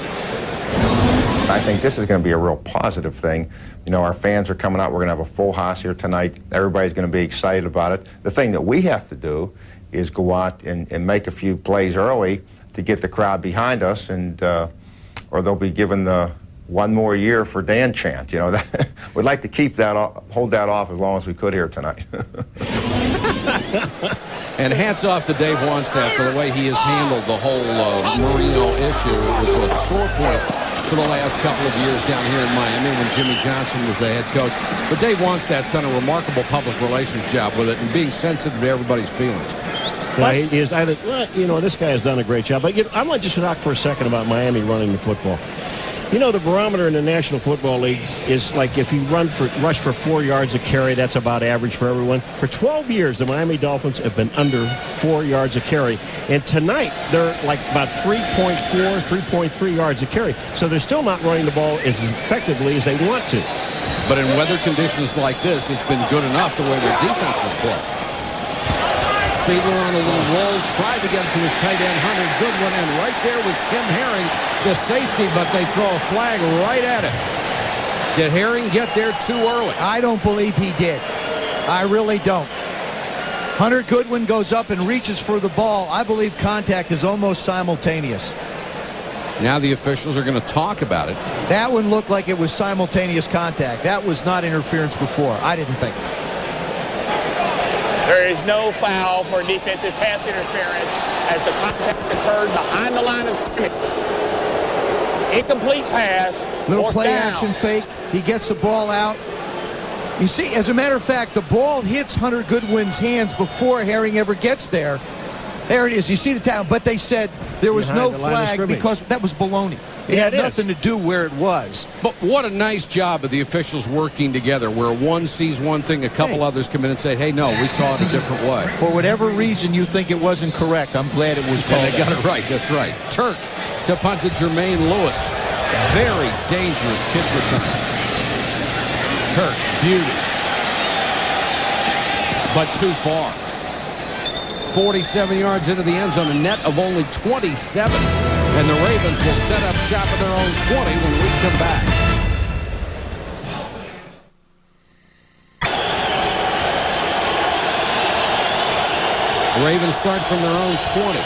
M: I think this is going to be a real positive thing. You know, our fans are coming out. We're going to have a full house here tonight. Everybody's going to be excited about it. The thing that we have to do is go out and make a few plays early to get the crowd behind us, and or they'll be given the one more year for Dan chant. You know, that, we'd like to keep that, hold that off as long as we could here tonight.
A: And hats off to Dave Wannstedt for the way he has handled the whole Marino issue. It was a sore point for the last couple of years down here in Miami when Jimmy Johnson was the head coach. But Dave Wannstedt's done a remarkable public relations job with it and being sensitive to everybody's feelings.
E: Yeah, he is. You know, this guy has done a great job. But I want to just talk for a second about Miami running the football. You know, the barometer in the National Football League is like if you rush for 4 yards a carry, that's about average for everyone. For 12 years, the Miami Dolphins have been under 4 yards a carry. And tonight, they're like about 3.4, 3.3 yards a carry. So they're still not running the ball as effectively as they want to.
A: But in weather conditions like this, it's been good enough the way their defense has played. Fabler on a little roll, tried to get it to his tight end, Hunter Goodwin, and right there was Kim Herring, the safety, but they throw a flag right at it. Did Herring get there too early?
B: I don't believe he did. I really don't. Hunter Goodwin goes up and reaches for the ball. I believe contact is almost simultaneous.
A: Now the officials are going to talk about it.
B: That one looked like it was simultaneous contact. That was not interference before. I didn't think.
D: There is no foul for defensive pass interference as the contact occurred behind the line of scrimmage. Incomplete pass.
B: Little play
D: down.
B: action fake. He gets the ball out. You see, as a matter of fact, the ball hits Hunter Goodwin's hands before Herring ever gets there. There it is. You see the tackle, but they said there was no flag because that was baloney. It had nothing to do where it was.
A: But what a nice job of the officials working together where one sees one thing, a couple others come in and say, hey, no, we saw it a different way.
B: For whatever reason you think it wasn't correct, I'm glad it was called.
A: And they got it right. That's right. Turk to punt to Jermaine Lewis. Very dangerous kick return. Turk, beauty. But too far. 47 yards into the end zone, a net of only 27. And the Ravens will set up shop at their own 20 when we come back. The Ravens start from their own 20.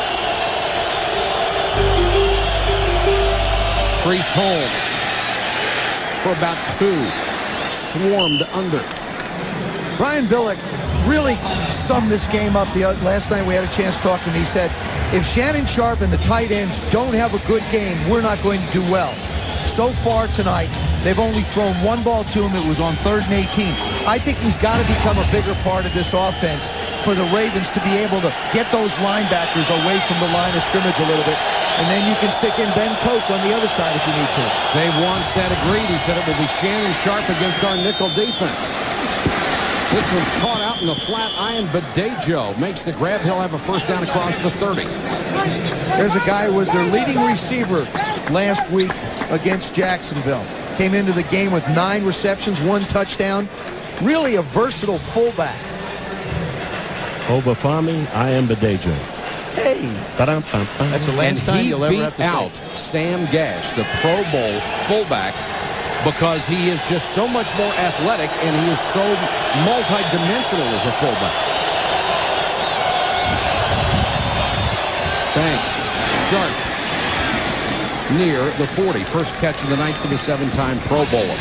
A: Priest Holmes for about 2. Swarmed under.
B: Brian Billick really summed this game up last night. We had a chance to talk to him. He said, if Shannon Sharp and the tight ends don't have a good game, we're not going to do well. So far tonight, they've only thrown one ball to him. It was on 3rd and 18. I think he's got to become a bigger part of this offense for the Ravens to be able to get those linebackers away from the line of scrimmage a little bit. And then you can stick in Ben Coates on the other side if you need to.
A: Dave Wannstedt agreed. He said it will be Shannon Sharp against our nickel defense. This one's caught out in the flat iron, but Dejo makes the grab. He'll have a first down across the 30.
B: There's a guy who was their leading receiver last week against Jacksonville. Came into the game with 9 receptions, 1 touchdown. Really a versatile fullback.
E: Obafemi, I am Badejo.
B: Hey. That's the last time you'll ever have to say.
A: And he beat out Sam Gash, the Pro Bowl fullback, because he is just so much more athletic and he is so multi-dimensional as a fullback. Thanks. Sharp near the 40. First catch of the night for the 7-time Pro Bowler.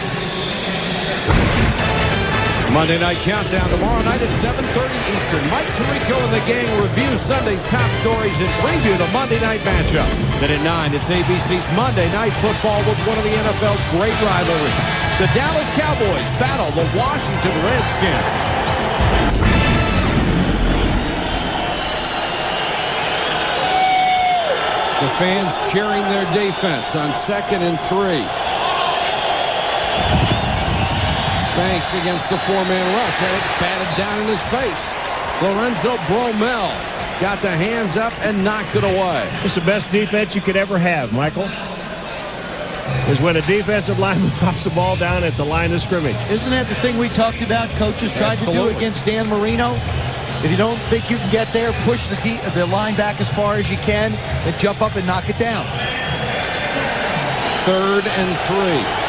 A: Monday Night Countdown tomorrow night at 7:30 Eastern. Mike Tirico and the gang review Sunday's top stories and preview the Monday night matchup. Then at 9, it's ABC's Monday Night Football with one of the NFL's great rivalries. The Dallas Cowboys battle the Washington Redskins. The fans cheering their defense on 2nd and 3. Banks against the 4-man rush. Had it batted down in his face. Lorenzo Bromell got the hands up and knocked it away.
E: It's the best defense you could ever have, Michael. is when a defensive lineman drops the ball down at the line of scrimmage.
B: Isn't that the thing we talked about? Coaches tried to do against Dan Marino. If you don't think you can get there, push the line back as far as you can, and jump up and knock it down.
A: 3rd and 3.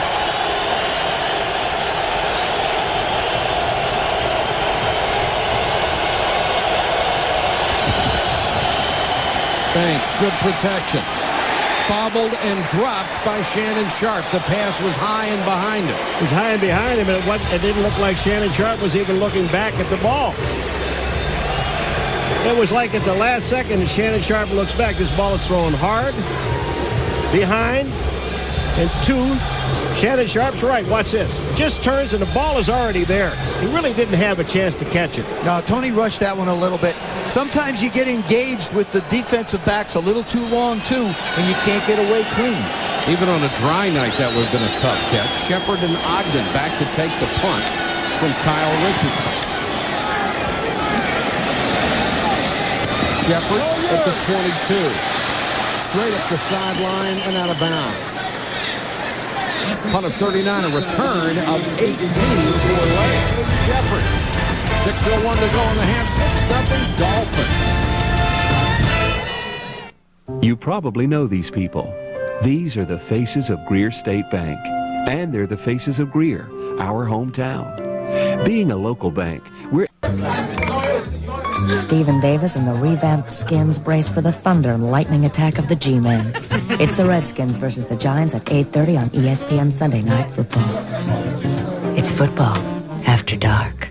A: Banks, good protection. Bobbled and dropped by Shannon Sharp. The pass was high and behind him.
E: It was high and behind him, and it didn't look like Shannon Sharp was even looking back at the ball. It was like at the last second that Shannon Sharp looks back. This ball is thrown hard, behind, and 2. Shannon Sharp's right. Watch this. Just turns, and the ball is already there. He really didn't have a chance to catch it.
B: No, Tony rushed that one a little bit. Sometimes you get engaged with the defensive backs a little too long, too, and you can't get away clean.
A: Even on a dry night, that would have been a tough catch. Shepard and Ogden back to take the punt from Kyle Richardson. Shepard at the 22. Straight up the sideline and out of bounds. Punt of 39, a return of 18 for Leslie Shepard. 6:01 to go in the half. 6-0 Dolphins.
K: You probably know these people. These are the faces of Greer State Bank. And they're the faces of Greer, our hometown. Being a local bank, we're...
N: Stephen Davis and the revamped Skins brace for the thunder and lightning attack of the G-Men. It's the Redskins versus the Giants at 8:30 on ESPN Sunday Night Football. It's football after dark.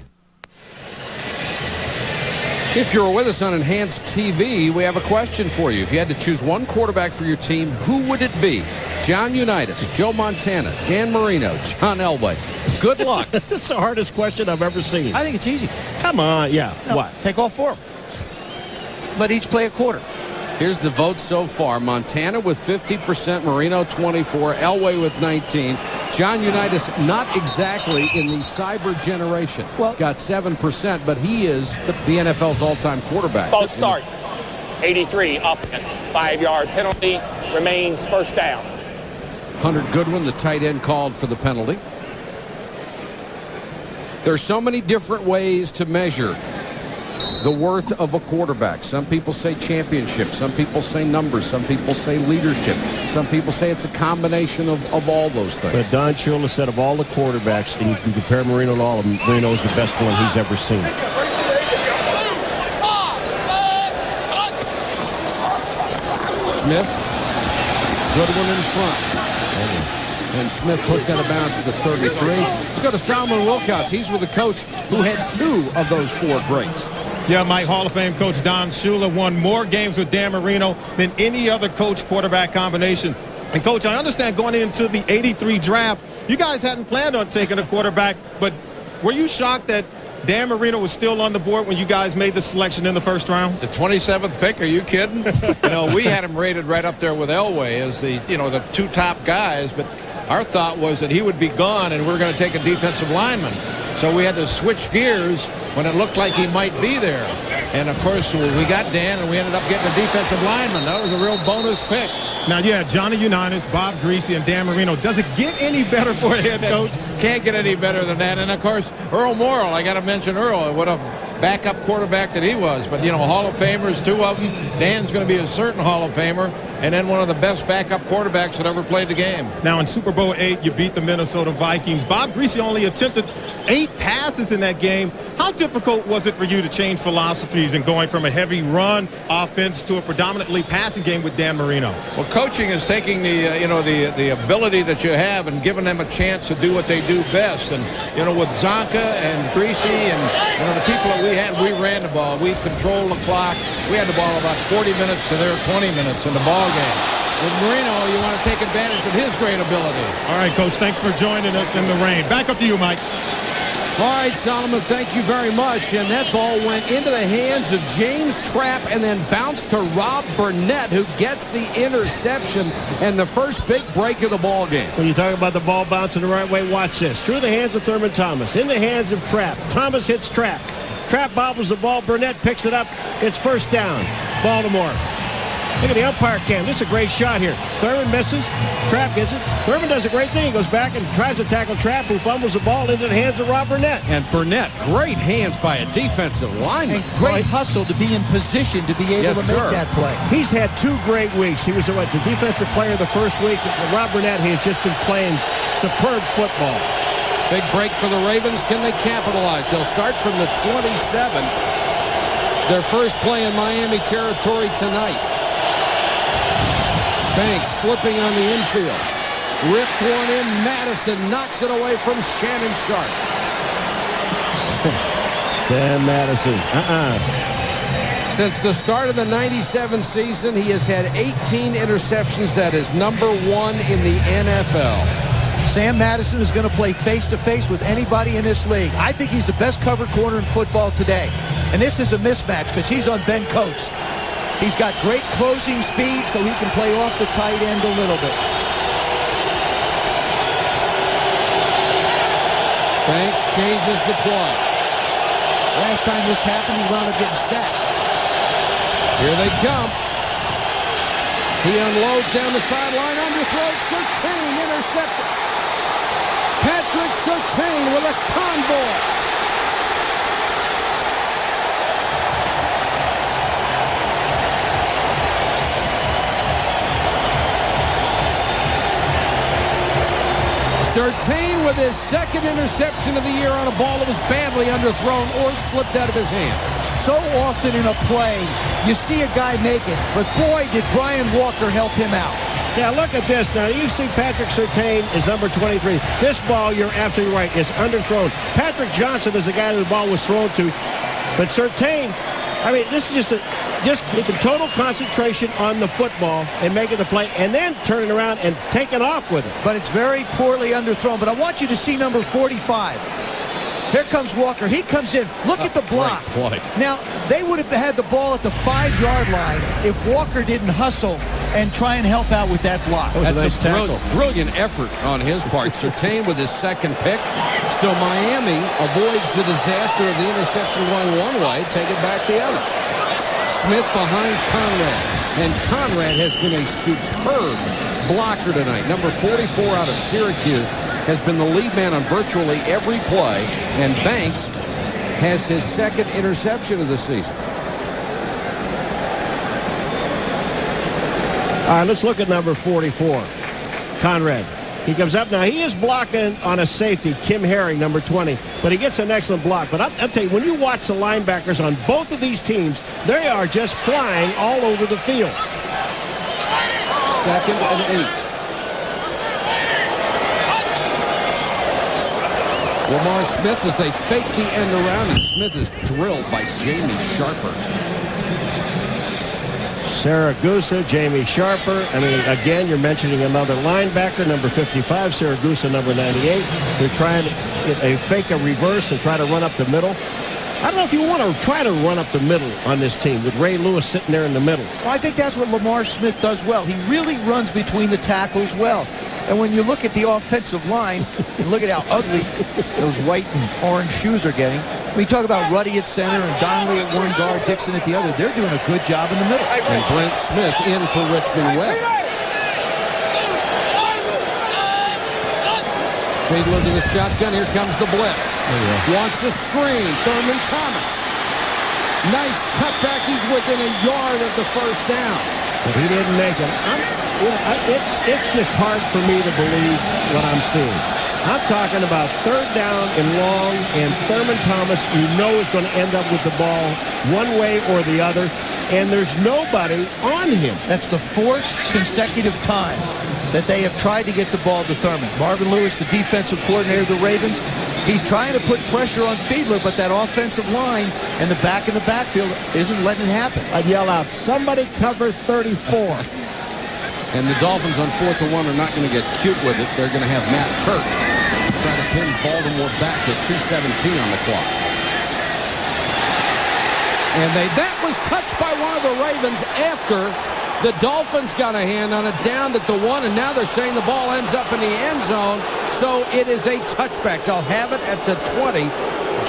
A: If you're with us on Enhanced TV, we have a question for you. If you had to choose one quarterback for your team, who would it be? John Unitas, Joe Montana, Dan Marino, John Elway. Good luck.
E: This is the hardest question I've ever seen.
B: I think it's easy.
E: Come on. Yeah.
B: No,
E: what?
B: Take all 4 of them. Let each play a quarter.
A: Here's the vote so far. Montana with 50%, Marino 24%, Elway with 19%. John Unitas not exactly in the cyber generation.
B: Well,
A: got 7%, but he is the NFL's all-time quarterback.
D: Both start. 83 offense. 5-yard penalty. Remains first down.
A: Hunter Goodwin, the tight end, called for the penalty. There's so many different ways to measure the worth of a quarterback. Some people say championship. Some people say numbers. Some people say leadership. Some people say it's a combination of all those things.
E: But Don Shula said of all the quarterbacks, and you can compare Marino to all of them, Marino's the best one he's ever seen.
A: Smith, Goodwin in front. And Smith pushed out of bounds at the 33. Let's go to Solomon Wilcox. He's with a coach who had 2 of those 4 greats.
J: Yeah, Mike, Hall of Fame coach Don Shula won more games with Dan Marino than any other coach-quarterback combination. And, Coach, I understand going into the 83 draft, you guys hadn't planned on taking a quarterback, but were you shocked that Dan Marino was still on the board when you guys made the selection in the first round?
C: The 27th pick, are you kidding? We had him rated right up there with Elway as the 2 top guys, but our thought was that he would be gone and we're going to take a defensive lineman. So we had to switch gears when it looked like he might be there. And, of course, we got Dan, and we ended up getting a defensive lineman. That was a real bonus pick.
J: Now, yeah, Johnny Unitas, Bob Greasy, and Dan Marino. Does it get any better for a head coach?
C: Can't get any better than that. And, of course, Earl Morrall. I got to mention Earl. What a backup quarterback that he was. But, Hall of Famers, 2 of them. Dan's going to be a certain Hall of Famer. And then one of the best backup quarterbacks that ever played the game.
J: Now, in Super Bowl 8, you beat the Minnesota Vikings. Bob Greasy only attempted 8 passes in that game. How difficult was it for you to change philosophies and going from a heavy run offense to a predominantly passing game with Dan Marino?
C: Well, coaching is taking the ability that you have and giving them a chance to do what they do best. And, with Zonka and Greasy and, the people that we had, we ran the ball. We controlled the clock. We had the ball about 40 minutes to their 20 minutes in the ball game. With Marino, you want to take advantage of his great ability.
J: All right, Coach, thanks for joining us in the rain. Back up to you, Mike.
A: All right, Solomon, thank you very much. And that ball went into the hands of James Trapp and then bounced to Rob Burnett, who gets the interception and the first big break of the ball game.
E: When you talk about the ball bouncing the right way, watch this. Through the hands of Thurman Thomas, in the hands of Trapp. Thomas hits Trapp. Trapp bobbles the ball. Burnett picks it up. It's first down. Baltimore. Look at the umpire cam. This is a great shot here. Thurman misses. Trapp gets it. Thurman does a great thing. He goes back and tries to tackle Trapp, who fumbles the ball into the hands of Rob Burnett.
A: And Burnett, great hands by a defensive lineman.
B: And great hustle to be in position to be able to make that play.
E: He's had 2 great weeks. He was the defensive player the first week. Rob Burnett, he has just been playing superb football.
A: Big break for the Ravens. Can they capitalize? They'll start from the 27. Their first play in Miami territory tonight. Banks slipping on the infield. Rips one in. Madison knocks it away from Shannon Sharp.
E: Sam Madison.
A: Since the start of the 97 season, he has had 18 interceptions. That is number 1 in the NFL.
B: Sam Madison is going to play face-to-face with anybody in this league. I think he's the best cover corner in football today. And this is a mismatch because he's on Ben Coates. He's got great closing speed, so he can play off the tight end a little bit.
A: Banks changes the play.
B: Last time this happened, he wound up getting sacked.
A: Here they come. He unloads down the sideline, underthrows, Surtain intercepted. Patrick Surtain with a convoy. Surtain with his second interception of the year on a ball that was badly underthrown or slipped out of his hand.
B: So often in a play, you see a guy make it, but boy, did Brian Walker help him out.
E: Yeah, look at this. Now, you see Patrick Surtain is number 23. This ball, you're absolutely right, is underthrown. Patrick Johnson is the guy that the ball was thrown to. But Surtain, I mean, this is just keeping total concentration on the football and making the play and then turning around and taking off with it.
B: But it's very poorly underthrown. But I want you to see number 45. Here comes Walker. He comes in. Look at the block. Now, they would have had the ball at the 5-yard line if Walker didn't hustle and try and help out with that block.
A: That's a brilliant effort on his part. Surtain with his second pick. So Miami avoids the disaster of the interception going one way, take it back the other. Smith behind Conrad. And Conrad has been a superb blocker tonight. Number 44 out of Syracuse has been the lead man on virtually every play. And Banks has his second interception of the season.
E: All right, let's look at number 44, Conrad. He comes up now. He is blocking on a safety, Kim Herring, number 20. But he gets an excellent block. But I'll tell you, when you watch the linebackers on both of these teams, they are just flying all over the field.
A: 2nd and 8. Lamar Smith as they fake the end around, and Smith is drilled by Jamie Sharper.
E: Saragusa, Jamie Sharper. I mean, again, you're mentioning another linebacker, number 55, Saragusa, number 98. They're trying to fake a reverse and try to run up the middle. I don't know if you want to try to run up the middle on this team with Ray Lewis sitting there in the middle.
B: Well, I think that's what Lamar Smith does well. He really runs between the tackles well. And when you look at the offensive line, look at how ugly those white and orange shoes are getting. We talk about Ruddy at center and Donnelly at one guard, Dixon at the other. They're doing a good job in the middle.
A: And Brent Smith in for Richmond Webb. Fiedler to the shotgun. Here comes the blitz. Wants a screen. Thurman Thomas. Nice cutback. He's within a yard of the first down.
E: But he didn't make it. It's just hard for me to believe what I'm seeing. I'm talking about 3rd down and long, and Thurman Thomas, you know, is going to end up with the ball one way or the other, and there's nobody on him.
B: That's the 4th consecutive time that they have tried to get the ball to Thurman. Marvin Lewis, the defensive coordinator of the Ravens, he's trying to put pressure on Fiedler, but that offensive line and the back in the backfield isn't letting it happen.
E: I'd yell out, somebody cover 34.
A: And the Dolphins on 4th and 1 are not going to get cute with it. They're going to have Matt Turk try to pin Baltimore back with 2:17 on the clock. And that was touched by one of the Ravens after the Dolphins got a hand on it down at the 1, and now they're saying the ball ends up in the end zone. So it is a touchback. They'll have it at the 20.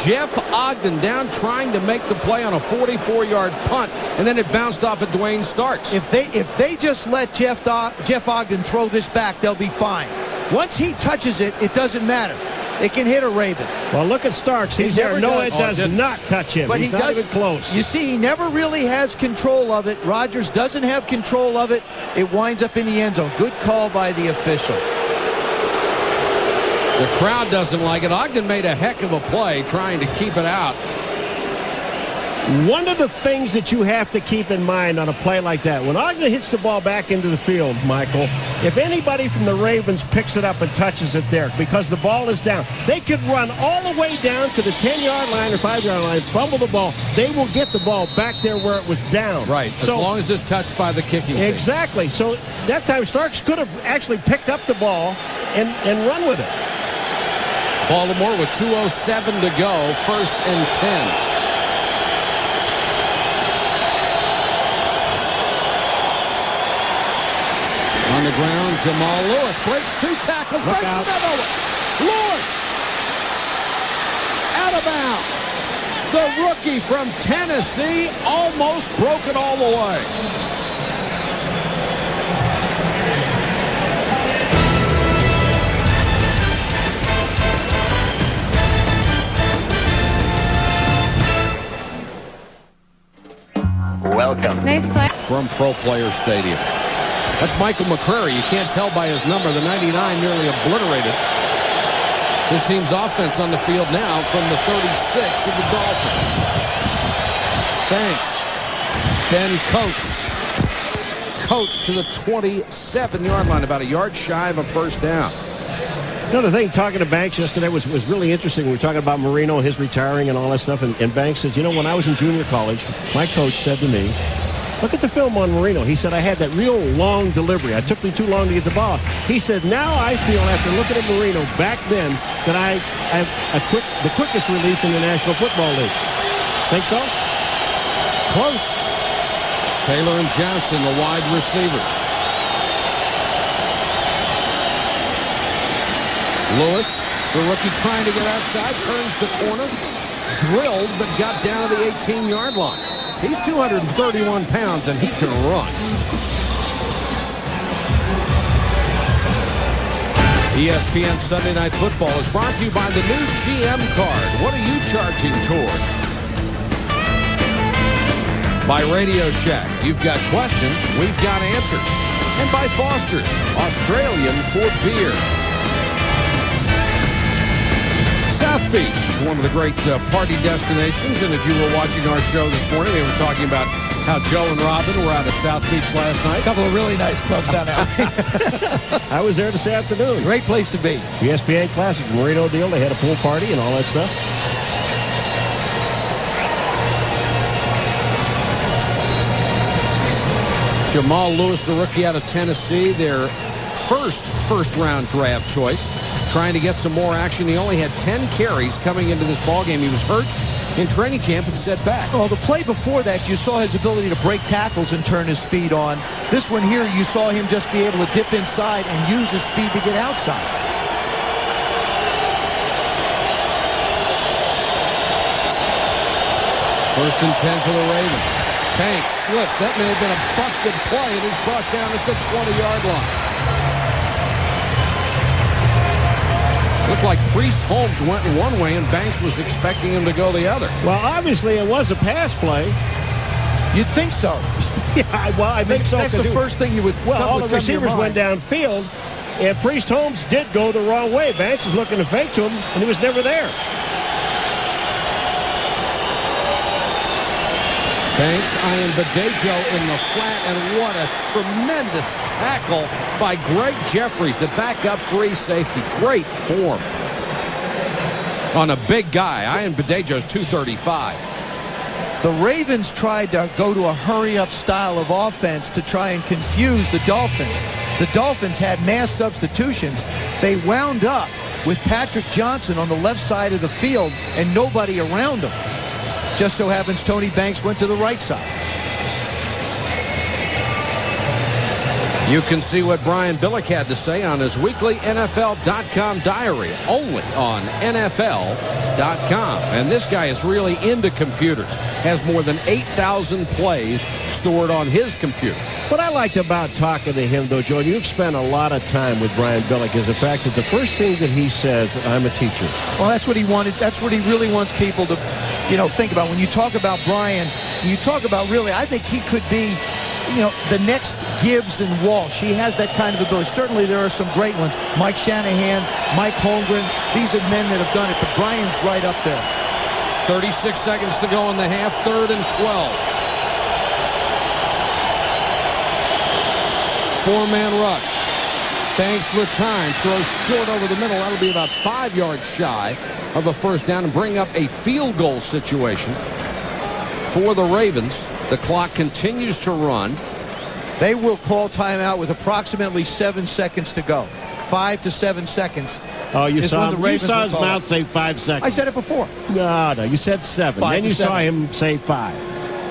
A: Jeff Ogden down trying to make the play on a 44-yard punt, and then it bounced off of Dwayne Starks.
B: If they just let Jeff Ogden throw this back, they'll be fine. Once he touches it, it doesn't matter. It can hit a Raven.
E: Well, look at Starks. He's there. No, it does not touch him.
B: But
E: he's not even close.
B: You see, he never really has control of it. Rodgers doesn't have control of it. It winds up in the end zone. Good call by the officials.
A: The crowd doesn't like it. Ogden made a heck of a play trying to keep it out.
E: One of the things that you have to keep in mind on a play like that, when Ogden hits the ball back into the field, Michael, if anybody from the Ravens picks it up and touches it there because the ball is down, they could run all the way down to the 10-yard line or 5-yard line, fumble the ball. They will get the ball back there where it was down.
A: Right, as long as it's touched by the kicking team.
E: Exactly. So that time Starks could have actually picked up the ball and run with it.
A: Baltimore with 2:07 to go, 1st and 10. On the ground, Jamal Lewis breaks 2 tackles, breaks another one. Lewis out of bounds. The rookie from Tennessee almost broke it all the way.
I: Welcome.
L: Nice play.
A: From Pro Player Stadium. That's Michael McCurry. You can't tell by his number. The 99 nearly obliterated his team's offense on the field now from the 36 of the Dolphins. Thanks. Ben Coates to the 27-yard line, about a yard shy of a first down.
E: You know, the thing talking to Banks yesterday was really interesting. We were talking about Marino, his retiring and all that stuff. And Banks says, you know, when I was in junior college, my coach said to me, look at the film on Marino. He said, I had that real long delivery. It took me too long to get the ball. He said, now I feel after looking at Marino back then that I have the quickest release in the National Football League. Think so?
A: Close. Taylor and Johnson, the wide receivers. Lewis, the rookie trying to get outside, turns the corner, drilled, but got down to the 18-yard line. He's 231 pounds, and he can run. ESPN Sunday Night Football is brought to you by the new GM card. What are you charging toward? By Radio Shack. You've got questions, we've got answers. And by Foster's, Australian for beer. South Beach, one of the great party destinations. And if you were watching our show this morning, they were talking about how Joe and Robin were out at South Beach last night.
B: A couple of really nice clubs down there.
E: I was there this afternoon.
B: Great place to be.
E: ESPN Classic, Marino deal. They had a pool party and all that stuff.
A: Jamal Lewis, the rookie out of Tennessee, their first-round draft choice, trying to get some more action. He only had 10 carries coming into this ballgame. He was hurt in training camp and set back.
B: Well, the play before that, you saw his ability to break tackles and turn his speed on. This one here, you saw him just be able to dip inside and use his speed to get outside.
A: First and 10 for the Ravens. Banks slips. That may have been a busted play. It is brought down at the 20-yard line. Looked like Priest Holmes went one way and Banks was expecting him to go the other.
E: Well, obviously it was a pass play.
B: You'd think so.
E: Yeah, well, I think so.
B: That's the first thing you would.
E: Well, all the receivers went downfield, and Priest Holmes did go the wrong way. Banks was looking to fake to him, and he was never there.
A: Banks eyeing Badejo in the flat, and what a tremendous tackle by Greg Jeffries, the backup free safety. Great form on a big guy. Eyeing Badejo's 235.
B: The Ravens tried to go to a hurry-up style of offense to try and confuse the Dolphins. The Dolphins had mass substitutions. They wound up with Patrick Johnson on the left side of the field and nobody around him. Just so happens Tony Banks went to the right side.
A: You can see what Brian Billick had to say on his weekly NFL.com diary, only on NFL.com. And this guy is really into computers, has more than 8,000 plays stored on his computer.
E: What I liked about talking to him, though, Joe, you've spent a lot of time with Brian Billick, is the fact that the first thing that he says, I'm a teacher.
B: Well, that's what he wanted. That's what he really wants people to, think about. When you talk about Brian, you talk about really, I think he could be, the next Gibbs and Walsh. He has that kind of ability. Certainly there are some great ones. Mike Shanahan, Mike Holmgren. These are men that have done it, but Brian's right up there.
A: 36 seconds to go in the half, 3rd and 12. 4-man rush. Banks with time, throws short over the middle. That'll be about 5 yards shy of a first down and bring up a field goal situation for the Ravens. The clock continues to run.
B: They will call timeout with approximately 7 seconds to go. 5 to 7 seconds.
E: Oh, you saw his mouth say 5 seconds.
B: I said it before.
E: No, you said 7. Then you saw him say 5.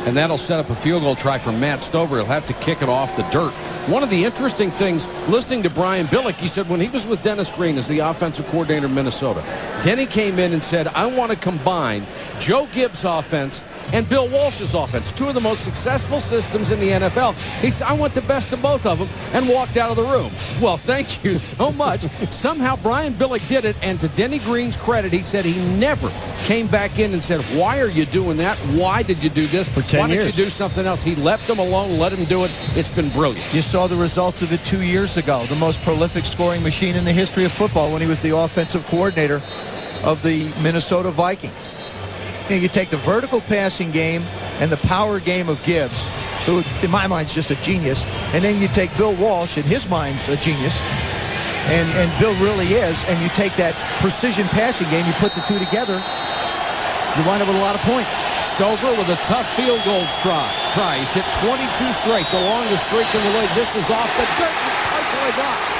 A: And that'll set up a field goal try for Matt Stover. He'll have to kick it off the dirt. One of the interesting things, listening to Brian Billick, he said when he was with Dennis Green as the offensive coordinator in Minnesota, Denny came in and said, I want to combine Joe Gibbs' offense and Bill Walsh's offense, two of the most successful systems in the NFL. He said, I want the best of both of them, and walked out of the room. Well, thank you so much. Somehow Brian Billick did it, and to Denny Green's credit, he said he never came back in and said, why are you doing that? Why did you do this?
E: For 10
A: Why don't
E: years.
A: you do something else? He left him alone, let him do it. It's been brilliant.
B: You saw the results of it 2 years ago. The most prolific scoring machine in the history of football when he was the offensive coordinator of the Minnesota Vikings. You take the vertical passing game and the power game of Gibbs, who in my mind is just a genius, and then you take Bill Walsh, in his mind's a genius, and Bill really is, and you take that precision passing game, you put the two together, you wind up with a lot of points.
A: Stover with a tough field goal try. He's hit 22 straight, the longest streak in the league. This is off the dirt. It's partially blocked.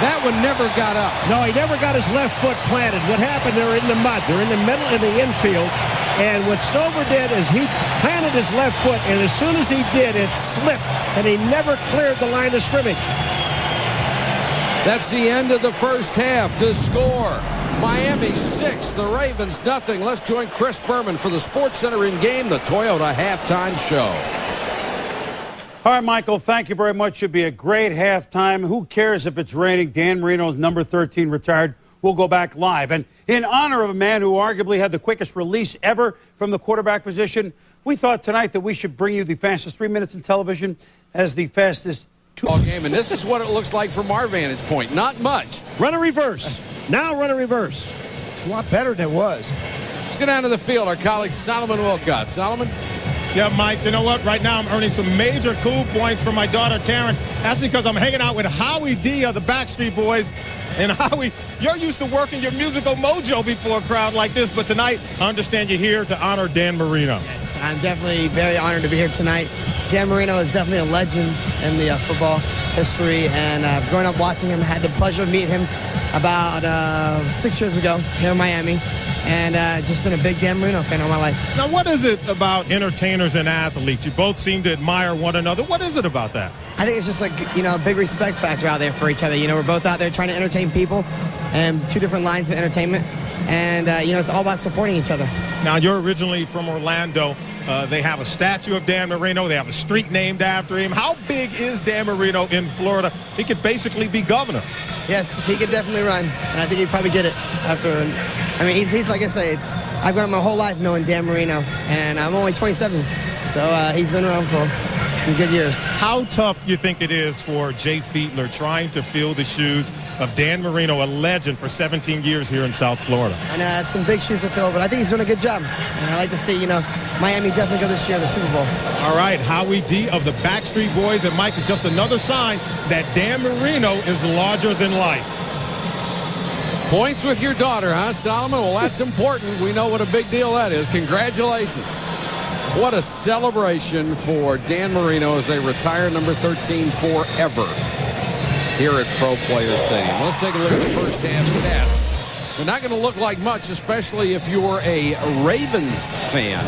A: That one never got up.
E: No, he never got his left foot planted. What happened, they're in the mud. They're in the middle in the infield. And what Stover did is he planted his left foot, and as soon as he did, it slipped, and he never cleared the line of scrimmage.
A: That's the end of the first half. To score, Miami 6, the Ravens nothing. Let's join Chris Berman for the SportsCenter in-game, the Toyota halftime show.
O: All right, Michael, thank you very much. Should be a great halftime. Who cares if it's raining? Dan Marino's number 13 retired. We'll go back live. And in honor of a man who arguably had the quickest release ever from the quarterback position, we thought tonight that we should bring you the fastest 3 minutes in television as the fastest
A: ball game. And this is what it looks like from our vantage point. Not much.
E: Run a reverse. Now run a reverse.
B: It's a lot better than it was.
A: Let's get down to the field. Our colleague Solomon Wilcott. Solomon?
J: Yeah, Mike, you know what? Right now I'm earning some major cool points from my daughter, Taryn. That's because I'm hanging out with Howie D of the Backstreet Boys. And Howie, you're used to working your musical mojo before a crowd like this, but tonight I understand you're here to honor Dan Marino.
P: Yes, I'm definitely very honored to be here tonight. Dan Marino is definitely a legend in the football history, and growing up watching him, had the pleasure of meeting him about 6 years ago here in Miami. And just been a big Dan Marino fan all my life.
J: Now, what is it about entertainers and athletes? You both seem to admire one another. What is it about that?
P: I think it's just like, a big respect factor out there for each other. We're both out there trying to entertain people and two different lines of entertainment. And, it's all about supporting each other.
J: Now, you're originally from Orlando. They have a statue of Dan Marino. They have a street named after him. How big is Dan Marino in Florida? He could basically be governor.
P: Yes, he could definitely run, and I think he'd probably get it after. I mean, he's like I say, I've grown up my whole life knowing Dan Marino, and I'm only 27, so he's been around for some good years.
J: How tough you think it is for Jay Fiedler trying to fill the shoes of Dan Marino, a legend for 17 years here in South Florida?
P: And it's some big shoes to fill, but I think he's doing a good job. And I like to see, Miami definitely go this year to the Super Bowl.
J: All right, Howie D of the Backstreet Boys, and Mike, is just another sign that Dan Marino is larger than life.
A: Points with your daughter, huh, Solomon? Well, that's important. We know what a big deal that is. Congratulations. What a celebration for Dan Marino as they retire number 13 forever here at Pro Players Stadium. Let's take a look at the first half stats. They're not going to look like much, especially if you're a Ravens fan.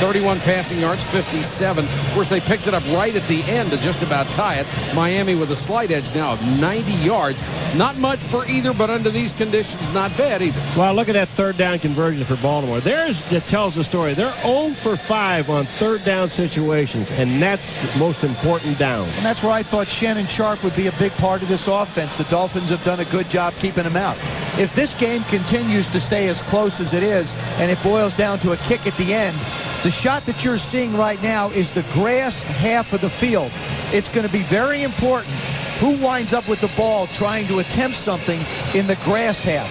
A: 31 passing yards, 57. Of course, they picked it up right at the end to just about tie it. Miami with a slight edge now of 90 yards. Not much for either, but under these conditions, not bad either.
E: Well, look at that third down conversion for Baltimore. That tells the story. They're 0 for 5 on third down situations, and that's the most important down.
B: And that's where I thought Shannon Sharp would be a big part of this offense. The Dolphins have done a good job keeping him out. If this game continues to stay as close as it is, and it boils down to a kick at the end, the shot that you're seeing right now is the grass half of the field. It's going to be very important who winds up with the ball trying to attempt something in the grass half.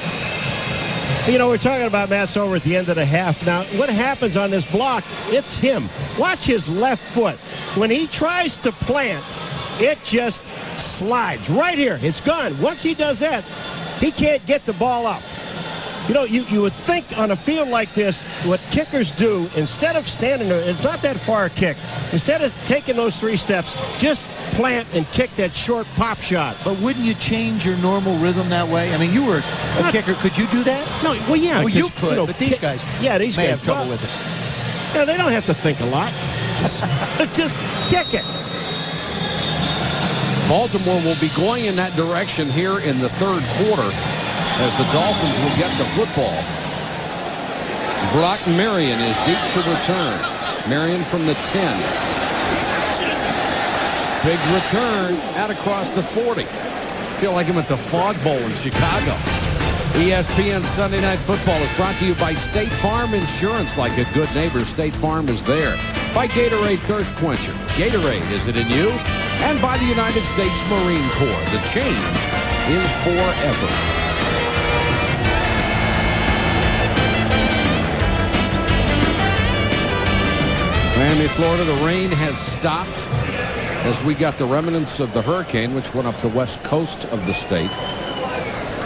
E: You know, we're talking about Matt Sover at the end of the half. Now, what happens on this block, it's him. Watch his left foot. When he tries to plant, it just slides. Right here, it's gone. Once he does that, he can't get the ball up. You know, you would think on a field like this, what kickers do, instead of standing there, it's not that far a kick. Instead of taking those 3 steps, just plant and kick that short pop shot.
B: But wouldn't you change your normal rhythm that way? I mean, you were a kicker. Could you do that?
E: No, well, yeah.
B: Well, you could, but these guys
E: these
B: may
E: guys
B: have trouble with it.
E: Yeah, they don't have to think a lot. Just kick it.
A: Baltimore will be going in that direction here in the third quarter as the Dolphins will get the football. Brock Marion is deep to return. Marion from the 10. Big return out across the 40. Feel like I'm at the Fog Bowl in Chicago. ESPN Sunday Night Football is brought to you by State Farm Insurance. Like a good neighbor, State Farm is there. By Gatorade Thirst Quencher. Gatorade, is it in you? And by the United States Marine Corps. The change is forever. Miami, Florida, the rain has stopped as we got the remnants of the hurricane, which went up the west coast of the state.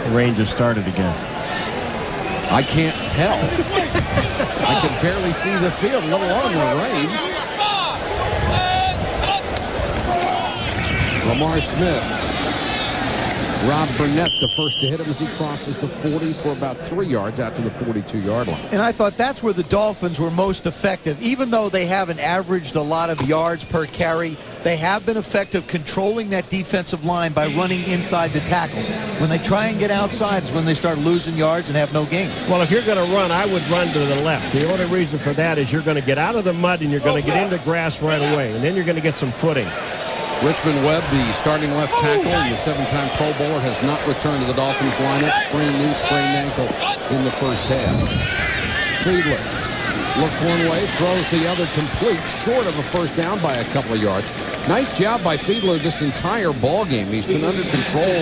E: The rain just started again.
A: I can't tell. I can barely see the field, let alone the rain. Lamar Smith. Rob Burnett, the first to hit him as he crosses the 40 for about 3 yards out to the 42-yard line.
B: And I thought that's where the Dolphins were most effective. Even though they haven't averaged a lot of yards per carry, they have been effective controlling that defensive line by running inside the tackle. When they try and get outside is when they start losing yards and have no gains.
E: Well, if you're going to run, I would run to the left. The only reason for that is you're going to get out of the mud and you're going to get into grass right away, and then you're going to get some footing.
A: Richmond Webb, the starting left tackle and the 7-time Pro Bowler, has not returned to the Dolphins lineup. Sprained knee, sprained ankle in the first half. Fiedler looks one way, throws the other complete, short of a first down by a couple of yards. Nice job by Fiedler this entire ball game. He's been under control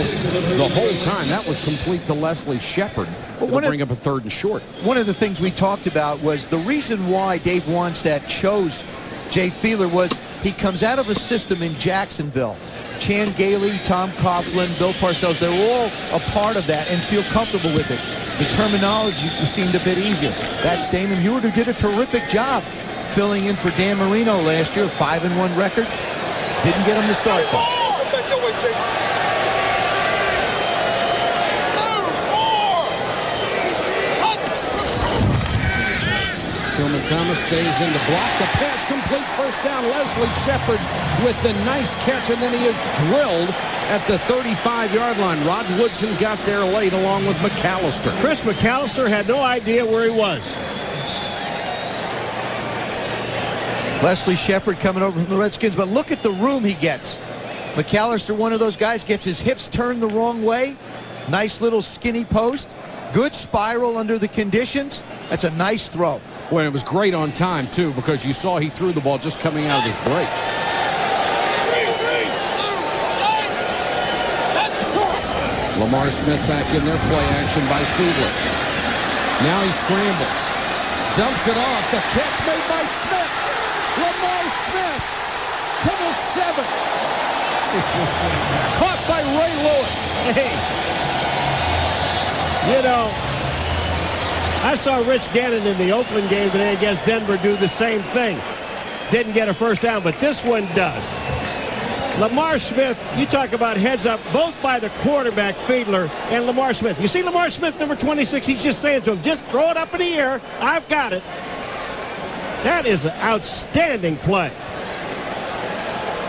A: the whole time. That was complete to Leslie Shepard. It'll bring up a 3rd and short.
B: One of the things we talked about was the reason why Dave Wannstedt chose Jay Fiedler was he comes out of a system in Jacksonville. Chan Gailey, Tom Coughlin, Bill Parcells, they're all a part of that and feel comfortable with it. The terminology seemed a bit easier. That's Damon Hewitt, who did a terrific job filling in for Dan Marino last year, 5-1 record. Didn't get him the start.
A: Tillman Thomas stays in the block. The pass complete, first down. Leslie Shepard with the nice catch, and then he is drilled at the 35-yard line. Rod Woodson got there late along with McAllister.
E: Chris McAllister had no idea where he was.
B: Leslie Shepard coming over from the Redskins, but look at the room he gets. McAllister, one of those guys, gets his hips turned the wrong way. Nice little skinny post. Good spiral under the conditions. That's a nice throw.
A: Well, it was great on time, too, because you saw he threw the ball just coming out of his break. Lamar Smith back in there, play action by Fiedler. Now he scrambles. Dumps it off. The catch made by Smith. Lamar Smith to the 7. Caught by Ray Lewis.
E: Hey. You know, I saw Rich Gannon in the Oakland game today against Denver do the same thing. Didn't get a first down, but this one does. Lamar Smith, you talk about heads up, both by the quarterback, Fiedler, and Lamar Smith. You see Lamar Smith, number 26, he's just saying to him, just throw it up in the air. I've got it. That is an outstanding play.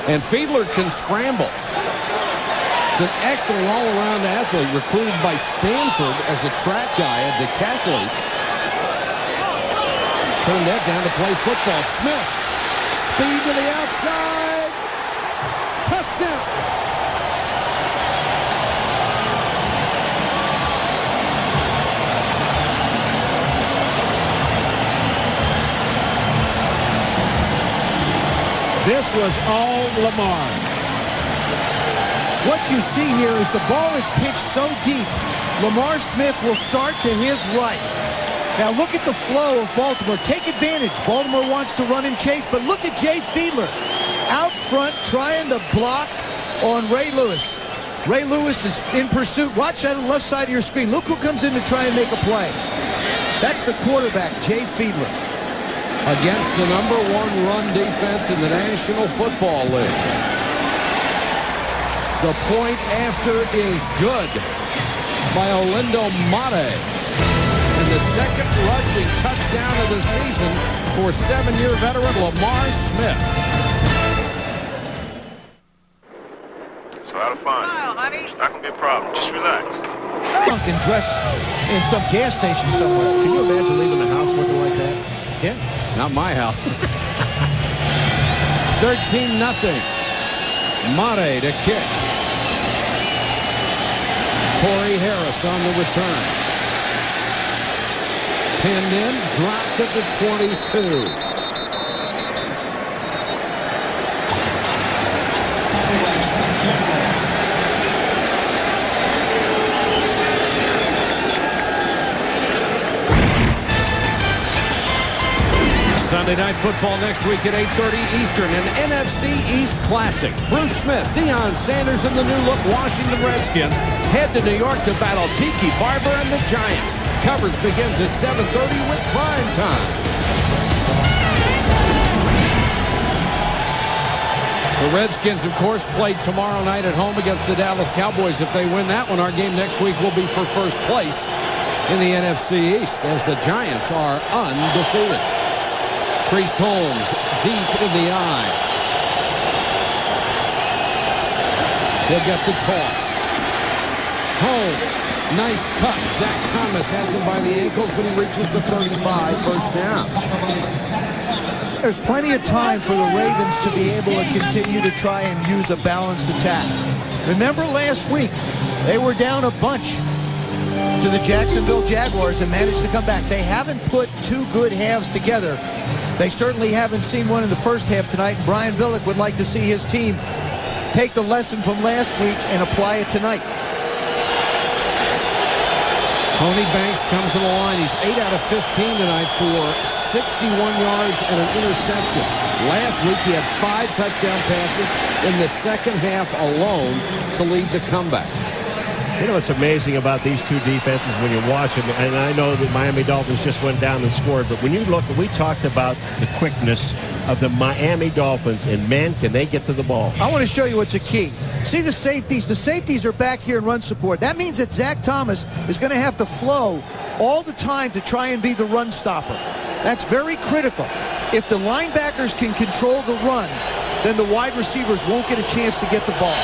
A: And Fiedler can scramble. It's an excellent all-around athlete recruited by Stanford as a track guy, a decathlete. Turned that down to play football. Smith, speed to the outside. Touchdown.
E: This was all Lamar.
B: What you see here is the ball is pitched so deep, Lamar Smith will start to his right. Now look at the flow of Baltimore. Take advantage. Baltimore wants to run and chase, but look at Jay Fiedler out front trying to block on Ray Lewis. Ray Lewis is in pursuit. Watch that on the left side of your screen. Look who comes in to try and make a play. That's the quarterback, Jay Fiedler.
A: Against the #1 run defense in the National Football League. The point after is good by Olindo Mate. And the second rushing touchdown of the season for 7-year veteran Lamar Smith.
Q: It's a lot of fun. It's not going to be a problem. Just relax.
B: And dress in some gas station somewhere.
E: Can you imagine leaving the house looking like that?
B: Yeah.
A: Not my house. 13-0. Mate to kick. Corey Harris on the return. Pinned in, dropped at the 22. Sunday Night Football next week at 8:30 Eastern, an NFC East Classic. Bruce Smith, Deion Sanders, and the new-look Washington Redskins head to New York to battle Tiki Barber and the Giants. Coverage begins at 7:30 with prime time. The Redskins, of course, play tomorrow night at home against the Dallas Cowboys. If they win that one, our game next week will be for first place in the NFC East, as the Giants are undefeated. Priest Holmes deep in the eye. He'll get the toss. Holmes, nice cut. Zach Thomas has him by the ankles when he reaches the 35, first down.
B: There's plenty of time for the Ravens to be able to continue to try and use a balanced attack. Remember last week, they were down a bunch to the Jacksonville Jaguars and managed to come back. They haven't put two good halves together. They certainly haven't seen one in the first half tonight. Brian Billick would like to see his team take the lesson from last week and apply it tonight.
A: Tony Banks comes to the line. He's 8 out of 15 tonight for 61 yards and an interception. Last week he had 5 touchdown passes in the second half alone to lead the comeback.
E: You know what's amazing about these two defenses when you watch them, and I know the Miami Dolphins just went down and scored, but when you look, we talked about the quickness of the Miami Dolphins, and man, can they get to the ball.
B: I want to show you what's a key. See the safeties? The safeties are back here in run support. That means that Zach Thomas is going to have to flow all the time to try and be the run stopper. That's very critical. If the linebackers can control the run, then the wide receivers won't get a chance to get the ball.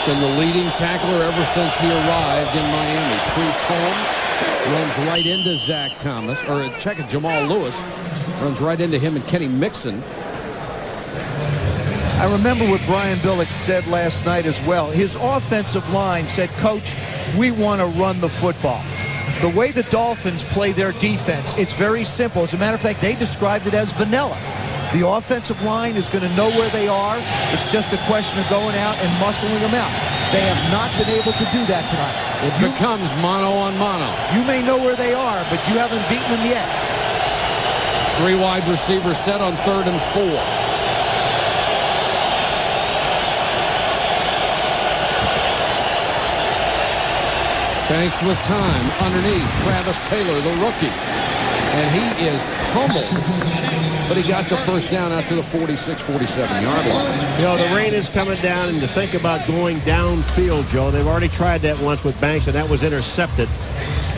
A: Been the leading tackler ever since he arrived in Miami. Priest Holmes runs right into Zach Thomas, or check it, Jamal Lewis runs right into him and Kenny Mixon.
B: I remember what Brian Billick said last night as well. His offensive line said, Coach, we want to run the football. The way the Dolphins play their defense, it's very simple. As a matter of fact, they described it as vanilla. The offensive line is going to know where they are. It's just a question of going out and muscling them out. They have not been able to do that tonight.
A: It becomes mano on mano.
B: You may know where they are, but you haven't beaten them yet.
A: 3 wide receivers set on 3rd and 4. Thanks with time underneath Travis Taylor, the rookie. And he is pummeled. But he got the first down out to the 46, 47-yard line.
E: You know, the rain is coming down, and to think about going downfield, Joe, they've already tried that once with Banks, and that was intercepted.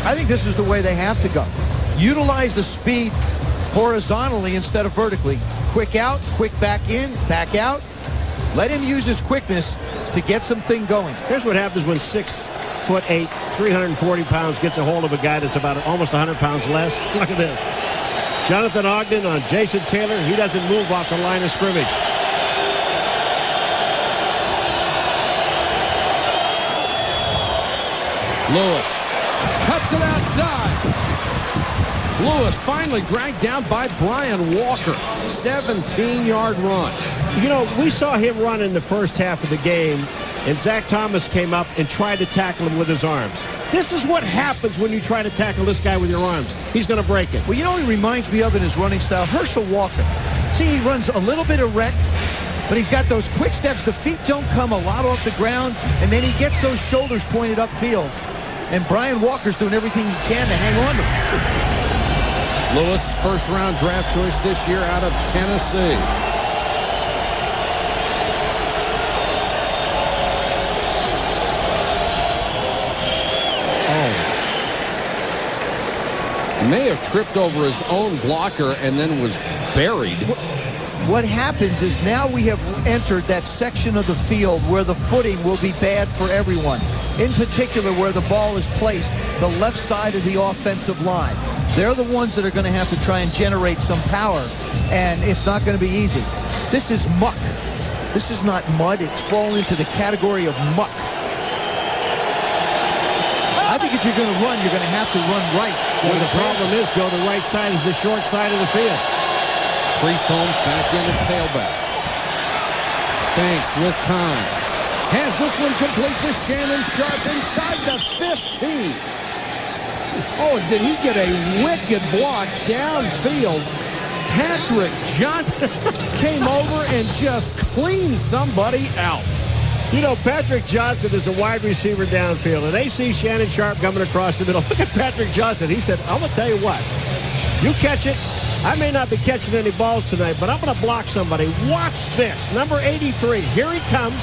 B: I think this is the way they have to go. Utilize the speed horizontally instead of vertically. Quick out, quick back in, back out. Let him use his quickness to get something going.
E: Here's what happens when 6'8", 340 pounds gets a hold of a guy that's about almost 100 pounds less. Look at this. Jonathan Ogden on Jason Taylor. He doesn't move off the line of scrimmage.
A: Lewis cuts it outside. Lewis finally dragged down by Brian Walker. 17-yard run.
E: You know, we saw him run in the first half of the game, and Zach Thomas came up and tried to tackle him with his arms. This is what happens when you try to tackle this guy with your arms. He's going to break it.
B: Well, you know what he reminds me of in his running style? Herschel Walker. See, he runs a little bit erect, but he's got those quick steps. The feet don't come a lot off the ground, and then he gets those shoulders pointed upfield. And Brian Walker's doing everything he can to hang on to him.
A: Lewis, first-round draft choice this year out of Tennessee. May have tripped over his own blocker and then was buried.
B: What happens is now we have entered that section of the field where the footing will be bad for everyone. In particular, where the ball is placed, the left side of the offensive line. They're the ones that are going to have to try and generate some power, and it's not going to be easy. This is muck. This is not mud. It's fallen into the category of muck. I think if you're going to run, you're going to have to run right.
E: Well, the problem is, Joe, the right side is the short side of the field.
A: Priest Holmes back in at tailback. Banks with time. Has this one complete to Shannon Sharp inside the 15. Oh, did he get a wicked block downfield? Patrick Johnson came over and just cleaned somebody out.
E: You know, Patrick Johnson is a wide receiver downfield, and they see Shannon Sharp coming across the middle. Look at Patrick Johnson. He said, I'm going to tell you what. You catch it. I may not be catching any balls tonight, but I'm going to block somebody. Watch this. Number 83. Here he comes.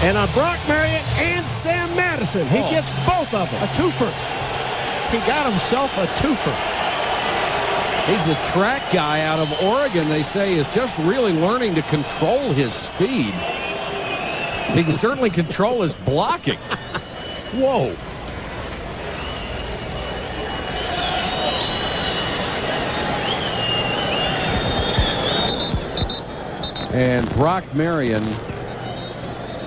E: And on Brock Marriott and Sam Madison. He gets both of them.
B: A twofer. He got himself a twofer.
A: He's a track guy out of Oregon, they say, is just really learning to control his speed. He can certainly control his blocking. Whoa. And Brock Marion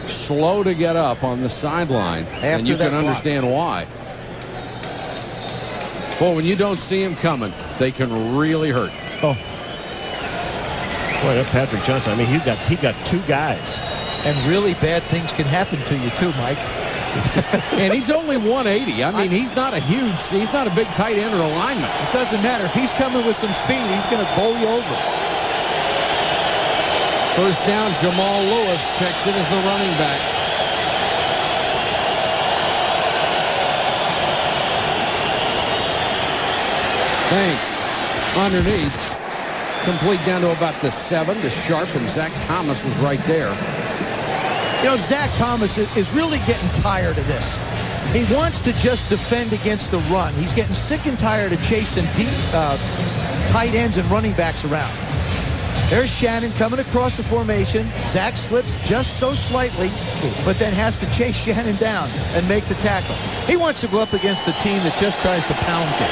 A: slow to get up on the sideline. And you can understand why. Well, when you don't see him coming, they can really hurt.
E: Oh. Boy, that Patrick Johnson, I mean, he got two guys.
B: And really bad things can happen to you too, Mike.
A: And he's only 180. I mean, he's not a big tight end or a lineman.
B: It doesn't matter. If he's coming with some speed, he's going to bowl you over.
A: First down, Jamal Lewis checks in as the running back. Thanks. Underneath. Complete down to about the 7 to Sharp, and Zach Thomas was right there.
B: You know, Zach Thomas is really getting tired of this. He wants to just defend against the run. He's getting sick and tired of chasing deep tight ends and running backs around. There's Shannon coming across the formation. Zach slips just so slightly, but then has to chase Shannon down and make the tackle. He wants to go up against the team that just tries to pound him.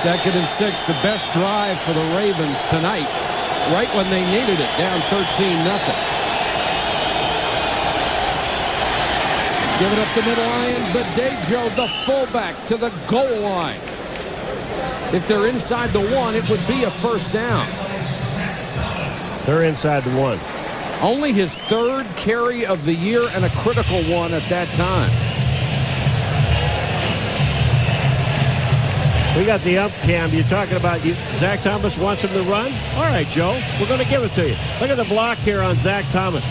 A: 2nd and 6, the best drive for the Ravens tonight, right when they needed it, down 13-0. Give it up the middle line, but Dejo, the fullback, to the goal line. If they're inside the 1, it would be a first down.
E: They're inside the 1.
A: Only his 3rd carry of the year and a critical one at that time.
E: We got the ump cam. You're talking about Zach Thomas wants him to run? All right, Joe. We're going to give it to you. Look at the block here on Zach Thomas.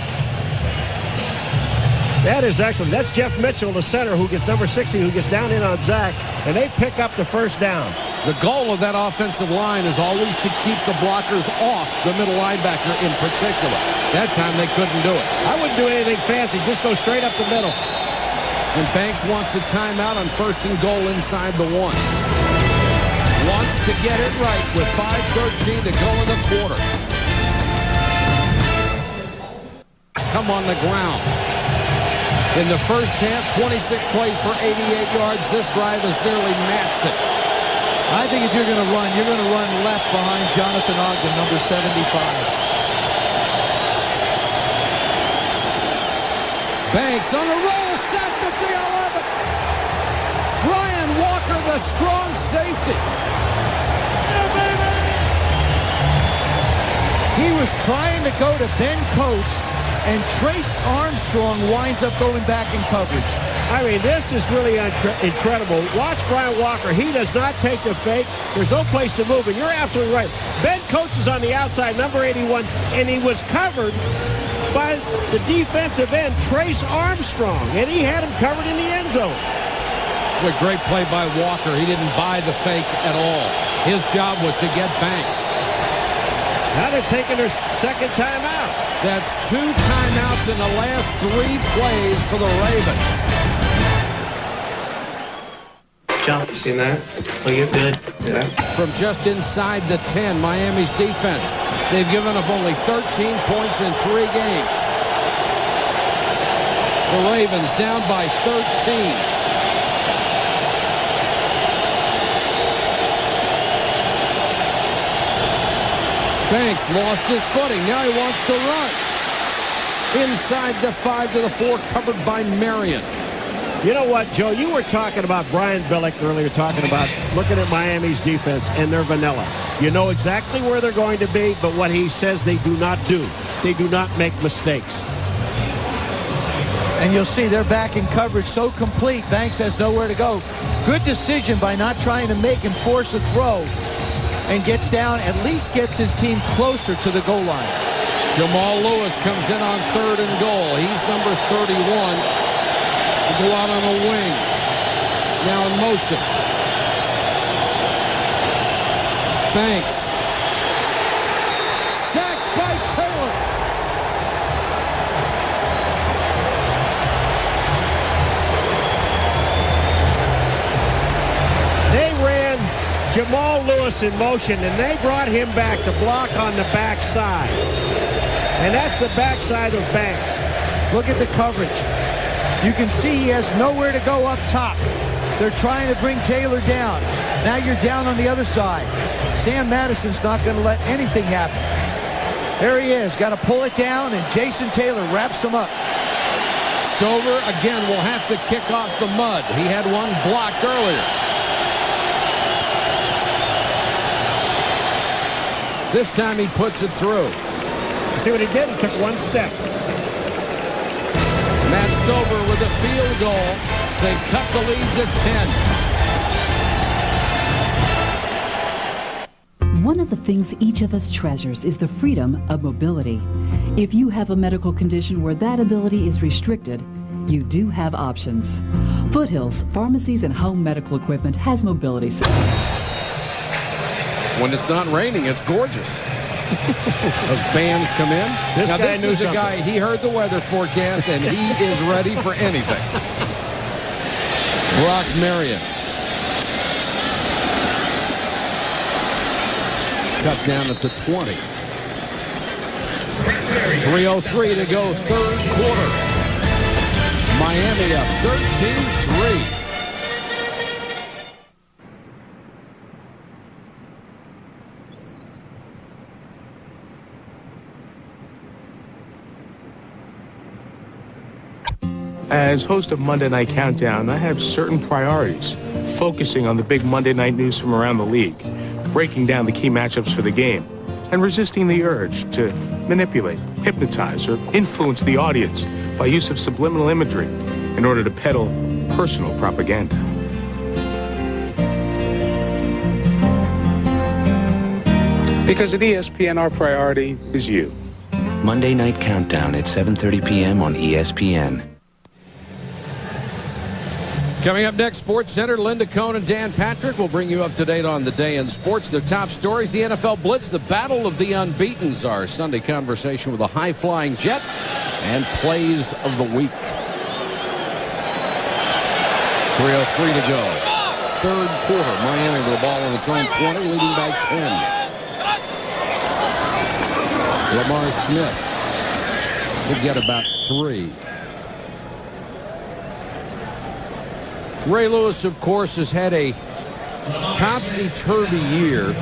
E: That is excellent. That's Jeff Mitchell, the center, who gets number 60, who gets down in on Zach, and they pick up the first down.
A: The goal of that offensive line is always to keep the blockers off the middle linebacker in particular. That time they couldn't do it.
E: I wouldn't do anything fancy. Just go straight up the middle.
A: And Banks wants a timeout on 1st and goal inside the 1. wants to get it right with 5:13 to go in the quarter. Come on the ground. In the first half, 26 plays for 88 yards. This drive has nearly matched it.
B: I think if you're going to run, you're going to run left behind Jonathan Ogden, number 75.
A: Banks on a roll, sacked at the 11. Brian Walker, the strong safety.
B: He was trying to go to Ben Coates, and Trace Armstrong winds up going back in coverage.
E: I mean, this is really incredible. Watch Brian Walker. He does not take the fake. There's no place to move, and you're absolutely right. Ben Coates is on the outside, number 81, and he was covered by the defensive end, Trace Armstrong, and he had him covered in the end zone.
A: A great play by Walker. He didn't buy the fake at all. His job was to get Banks.
E: Now they're taking their second timeout.
A: That's 2 timeouts in the last 3 plays for the Ravens.
R: John, you seen that? Oh, you're good. Yeah.
A: From just inside the 10, Miami's defense. They've given up only 13 points in 3 games. The Ravens down by 13. Banks lost his footing. Now he wants to run. Inside the 5 to the 4, covered by Marion.
E: You know what, Joe? You were talking about Brian Billick earlier, talking about looking at Miami's defense, and they're vanilla. You know exactly where they're going to be, but what he says they do not do. They do not make mistakes.
B: And you'll see they're back in coverage so complete, Banks has nowhere to go. Good decision by not trying to make him force a throw, and gets down, at least gets his team closer to the goal line.
A: Jamal Lewis comes in on 3rd and goal. He's number 31. Go out on a wing. Now in motion. Banks. Sacked by Taylor.
E: They ran Jamal Lewis in motion, and they brought him back to block on the backside. And that's the backside of Banks.
B: Look at the coverage. You can see he has nowhere to go up top. They're trying to bring Taylor down. Now you're down on the other side. Sam Madison's not going to let anything happen. There he is. Got to pull it down, and Jason Taylor wraps him up.
A: Stover again will have to kick off the mud. He had one blocked earlier. This time he puts it through.
E: See what he did? He took one step.
A: Matt Stover with a field goal. They cut the lead to 10.
S: One of the things each of us treasures is the freedom of mobility. If you have a medical condition where that ability is restricted, you do have options. Foothills Pharmacies and Home Medical Equipment has mobility.
A: When it's not raining, it's gorgeous. Those bands come in. This is a guy, he heard the weather forecast, and he is ready for anything. Brock Marion. Cut down at the 20. 3:03 to go, 3rd quarter. Miami up 13-3.
T: As host of Monday Night Countdown, I have certain priorities, focusing on the big Monday night news from around the league, breaking down the key matchups for the game, and resisting the urge to manipulate, hypnotize, or influence the audience by use of subliminal imagery in order to peddle personal propaganda. Because at ESPN, our priority is you.
U: Monday Night Countdown at 7:30 p.m. on ESPN.
A: Coming up next, Sports Center, Linda Cohn and Dan Patrick will bring you up to date on the day in sports. Their top stories, the NFL Blitz, the Battle of the Unbeatens, our Sunday conversation with a high-flying jet, and plays of the week. 3:03 to go. third quarter. Miami with the ball on its own 20, leading by 10. Lamar Smith will get about 3. Ray Lewis, of course, has had a topsy-turvy year,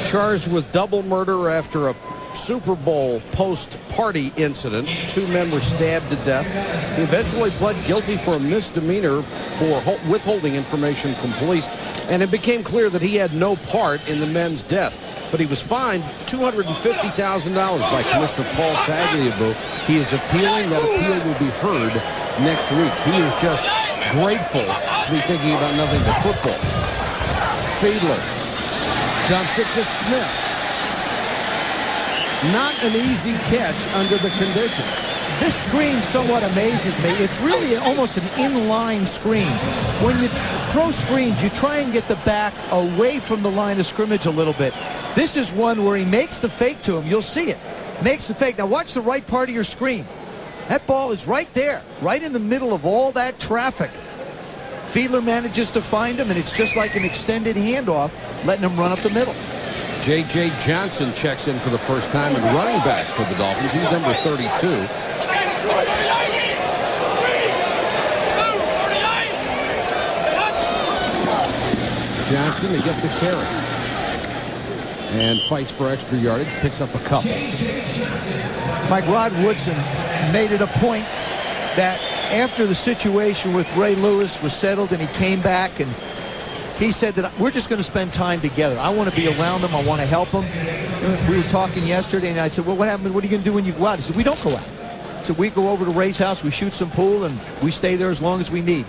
A: charged with double murder after a Super Bowl post-party incident. 2 men were stabbed to death. He eventually pled guilty for a misdemeanor for withholding information from police, and it became clear that he had no part in the men's death. But he was fined $250,000 by Commissioner Paul Tagliabue. He is appealing. That appeal will be heard next week. He is just grateful to be thinking about nothing but football. Fiedler dumps it to Smith. Not an easy catch under the conditions.
B: This screen somewhat amazes me. It's really almost an inline screen. When you throw screens, you try and get the back away from the line of scrimmage a little bit. This is one where he makes the fake to him. You'll see it. Makes the fake. Now watch the right part of your screen. That ball is right there, right in the middle of all that traffic. Fiedler manages to find him, and it's just like an extended handoff, letting him run up the middle.
A: J.J. Johnson checks in for the first time and running back for the Dolphins. He's number 32. Johnson, he gets the carry and fights for extra yardage, picks up a couple.
B: Mike, Rod Woodson made it a point that after the situation with Ray Lewis was settled and he came back, and he said that we're just going to spend time together. I want to be around him. I want to help him. We were talking yesterday, and I said, well, what happened? What are you going to do when you go out? He said, we don't go out. So we go over to Ray's house, we shoot some pool, and we stay there as long as we need.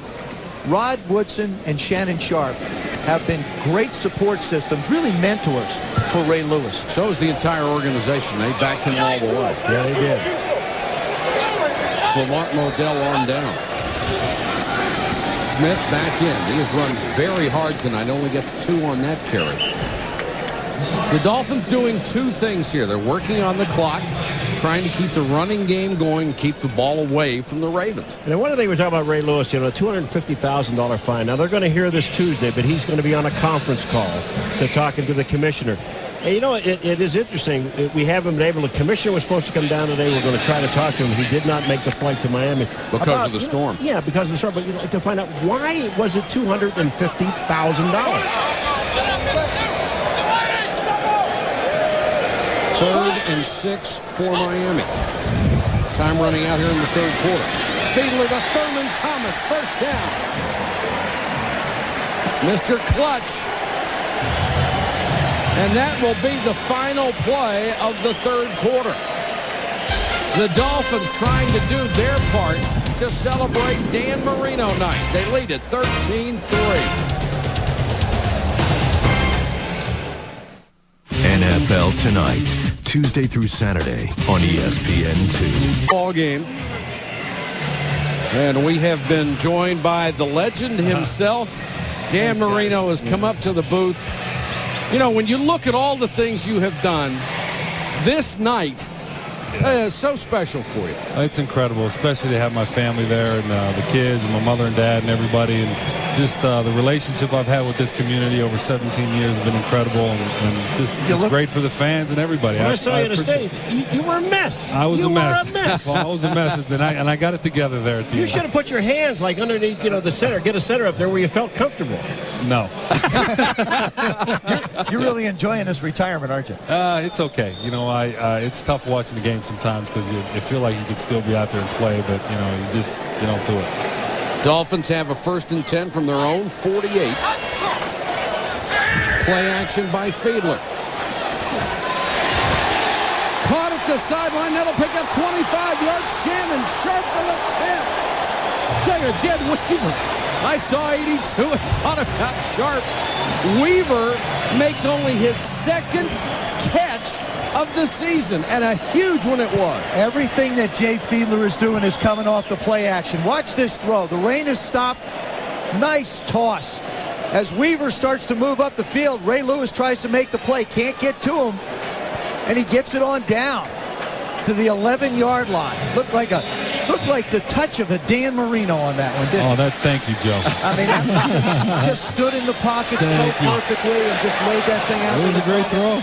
B: Rod Woodson and Shannon Sharp have been great support systems, really mentors for Ray Lewis.
A: So is the entire organization. They backed him all the way.
E: Yeah, they did.
A: For Martin Odell on down. Smith back in. He has run very hard tonight. Only gets 2 on that carry. The Dolphins doing 2 things here. They're working on the clock, trying to keep the running game going, keep the ball away from the Ravens.
E: And one of the things we talk about Ray Lewis, a $250,000 fine. Now, they're going to hear this Tuesday, but he's going to be on a conference call to talking to the commissioner. And, it is interesting. We haven't been able to. The commissioner was supposed to come down today. We're going to try to talk to him. He did not make the flight to Miami.
A: Because of the storm.
E: Yeah, because of the storm. But to find out why was it $250,000?
A: 3rd and 6 for Miami. Time running out here in the 3rd quarter. Fiedler to Thurman Thomas. First down. Mr. Clutch. And that will be the final play of the 3rd quarter. The Dolphins trying to do their part to celebrate Dan Marino night. They lead at 13-3.
H: NFL Tonight, Tuesday through Saturday on ESPN2.
A: Ball game. And we have been joined by the legend himself. Dan Marino has come up to the booth. When you look at all the things you have done, this night is so special for you.
V: It's incredible, especially to have my family there and the kids and my mother and dad and everybody. And just the relationship I've had with this community over 17 years has been incredible. And it's great for the fans and everybody.
E: When I saw you on the stage, you were a mess.
V: I was a mess.
E: You were a mess.
V: Well, I was a mess, and I got it together there at the end.
E: You should have put your hands underneath, the center. Get a center up there where you felt comfortable.
V: No.
B: You're really enjoying this retirement, aren't you?
V: It's okay. It's tough watching the game sometimes because you feel like you could still be out there and play, but you just don't do it.
A: Dolphins have a 1st and 10 from their own 48. Play action by Fiedler. Caught at the sideline. That'll pick up 25 yards. Shannon Sharp for the 10. Jed Weaver. I saw 82 and thought about Sharp. Weaver makes only his 2nd catch of the season, and a huge one it was.
B: Everything that Jay Fiedler is doing is coming off the play action. Watch this throw. The rain has stopped. Nice toss. As Weaver starts to move up the field, Ray Lewis tries to make the play. Can't get to him, and he gets it on down to the 11-yard line. Looked like a looked like the touch of a Dan Marino on that one, didn't it?
V: Thank you, Joe.
B: I mean, just stood in the pocket so perfectly and just laid that thing out.
V: It was a great throw.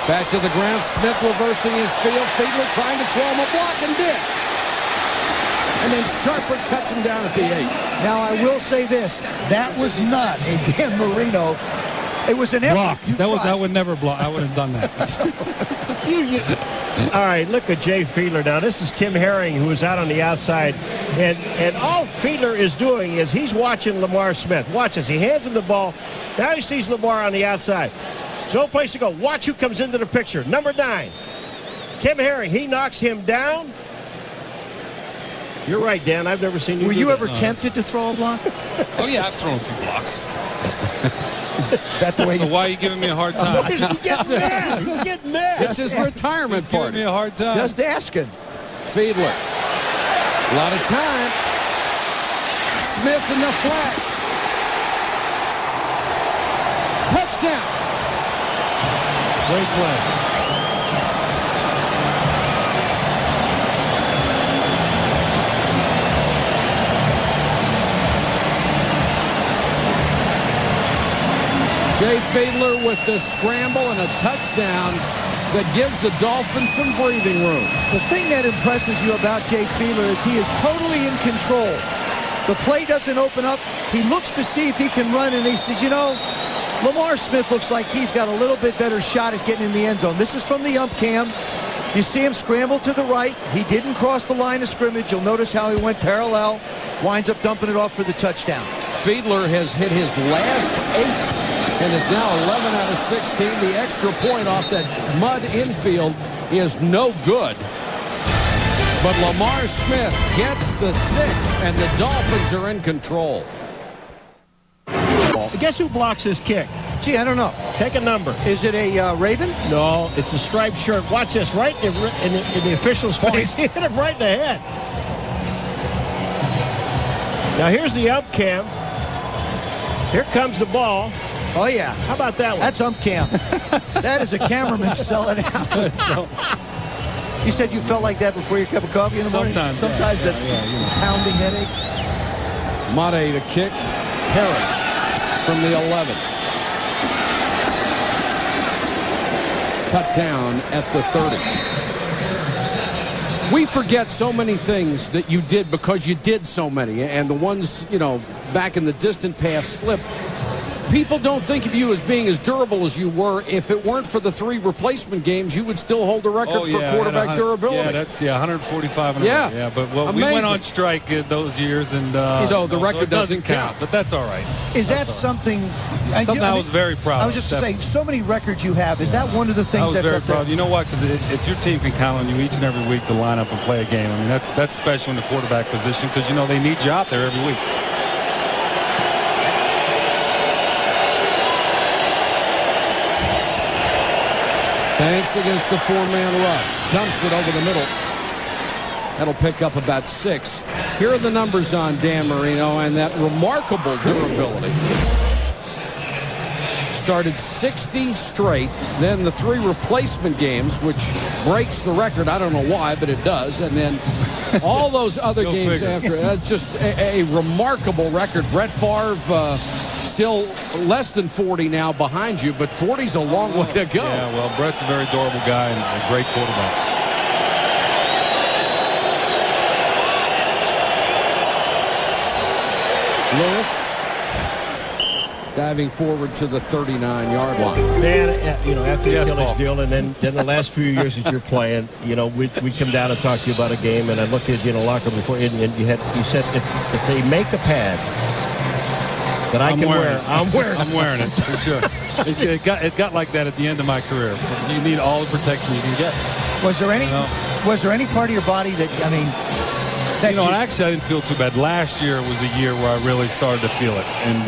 A: Back to the ground. Smith reversing his field. Fiedler trying to throw him a block and did. And then Sharper cuts him down at the 8.
B: Now, I will say this. That was not a Dan Marino. It was an
V: block.
B: Effort.
V: I would never block. I would have done that.
E: All right, look at Jay Fiedler now. This is Kim Herring, who is out on the outside. And all Fiedler is doing is he's watching Lamar Smith. Watch this. He hands him the ball. Now he sees Lamar on the outside. There's no place to go. Watch who comes into the picture. Number 9. Kim Herring. He knocks him down. You're right, Dan. I've never seen you
B: Were
E: do
B: you
E: that.
B: ever tempted to throw a block?
V: Oh, yeah, I've thrown a few blocks.
B: That's the way.
V: So why are you giving me a hard time?
E: He's getting mad. He's getting mad.
A: It's his retirement
V: Giving
A: party.
V: me a hard time.
B: Just asking.
A: Fiedler. A lot of time. Smith in the flat. Touchdown.
V: Great play.
A: Jay Fiedler with the scramble and a touchdown that gives the Dolphins some breathing room.
B: The thing that impresses you about Jay Fiedler is he is totally in control. The play doesn't open up. He looks to see if he can run, and he says, you know, Lamar Smith looks like he's got a little bit better shot at getting in the end zone. This is from the ump cam. You see him scramble to the right. He didn't cross the line of scrimmage. You'll notice how he went parallel. Winds up dumping it off for the touchdown.
A: Fiedler has hit his last 8 and is now 11 out of 16. The extra point off that mud infield is no good. But Lamar Smith gets the 6, and the Dolphins are in control.
E: Guess who blocks his kick?
B: Gee, I don't know.
E: Take a number.
B: Is it a Raven?
E: No, it's a striped shirt. Watch this, right in the official's face. He hit him right in the head. Now here's the ump cam. Here comes the ball.
B: Oh, yeah.
E: How about that one?
B: That's ump cam. That is a cameraman selling out. You said you felt like that before your cup of coffee in the morning? Sometimes that pounding headache.
A: Mate to kick. Harris from the 11. Cut down at the 30. We forget so many things that you did because you did so many. And the ones, back in the distant past slip. People don't think of you as being as durable as you were. If it weren't for the 3 replacement games, you would still hold the record for quarterback durability.
V: Yeah, that's 145 and
A: yeah,
V: but we went on strike those years, and
A: so the record doesn't count.
V: But that's all right.
B: Is that something?
V: Something I was very proud of.
B: I was just saying, so many records you have. Is that one of the things that's up there?
V: Proud. You know what? Because if your team can count on you each and every week to line up and play a game, I mean that's special in the quarterback position because they need you out there every week.
A: Banks against the 4-man rush. Dumps it over the middle. That'll pick up about 6. Here are the numbers on Dan Marino and that remarkable durability. Started 60 straight, then the 3 replacement games, which breaks the record. I don't know why, but it does. And then all those other games
V: figure.
A: after. That's just a remarkable record. Brett Favre still less than 40 now behind you, but 40's a long way to go.
V: Yeah, well, Brett's a very durable guy and a great quarterback.
A: Lewis diving forward to the 39-yard line.
E: Man, after the Achilles deal, and then the last few years that you're playing, we'd come down and talk to you about a game, and I looked at you in the locker room before, and you said if they make a pad that I can wear, I'm wearing it
V: for sure. It got like that at the end of my career. You need all the protection you can get.
B: Was there any part of your body that
V: actually I didn't feel too bad. Last year was a year where I really started to feel it, and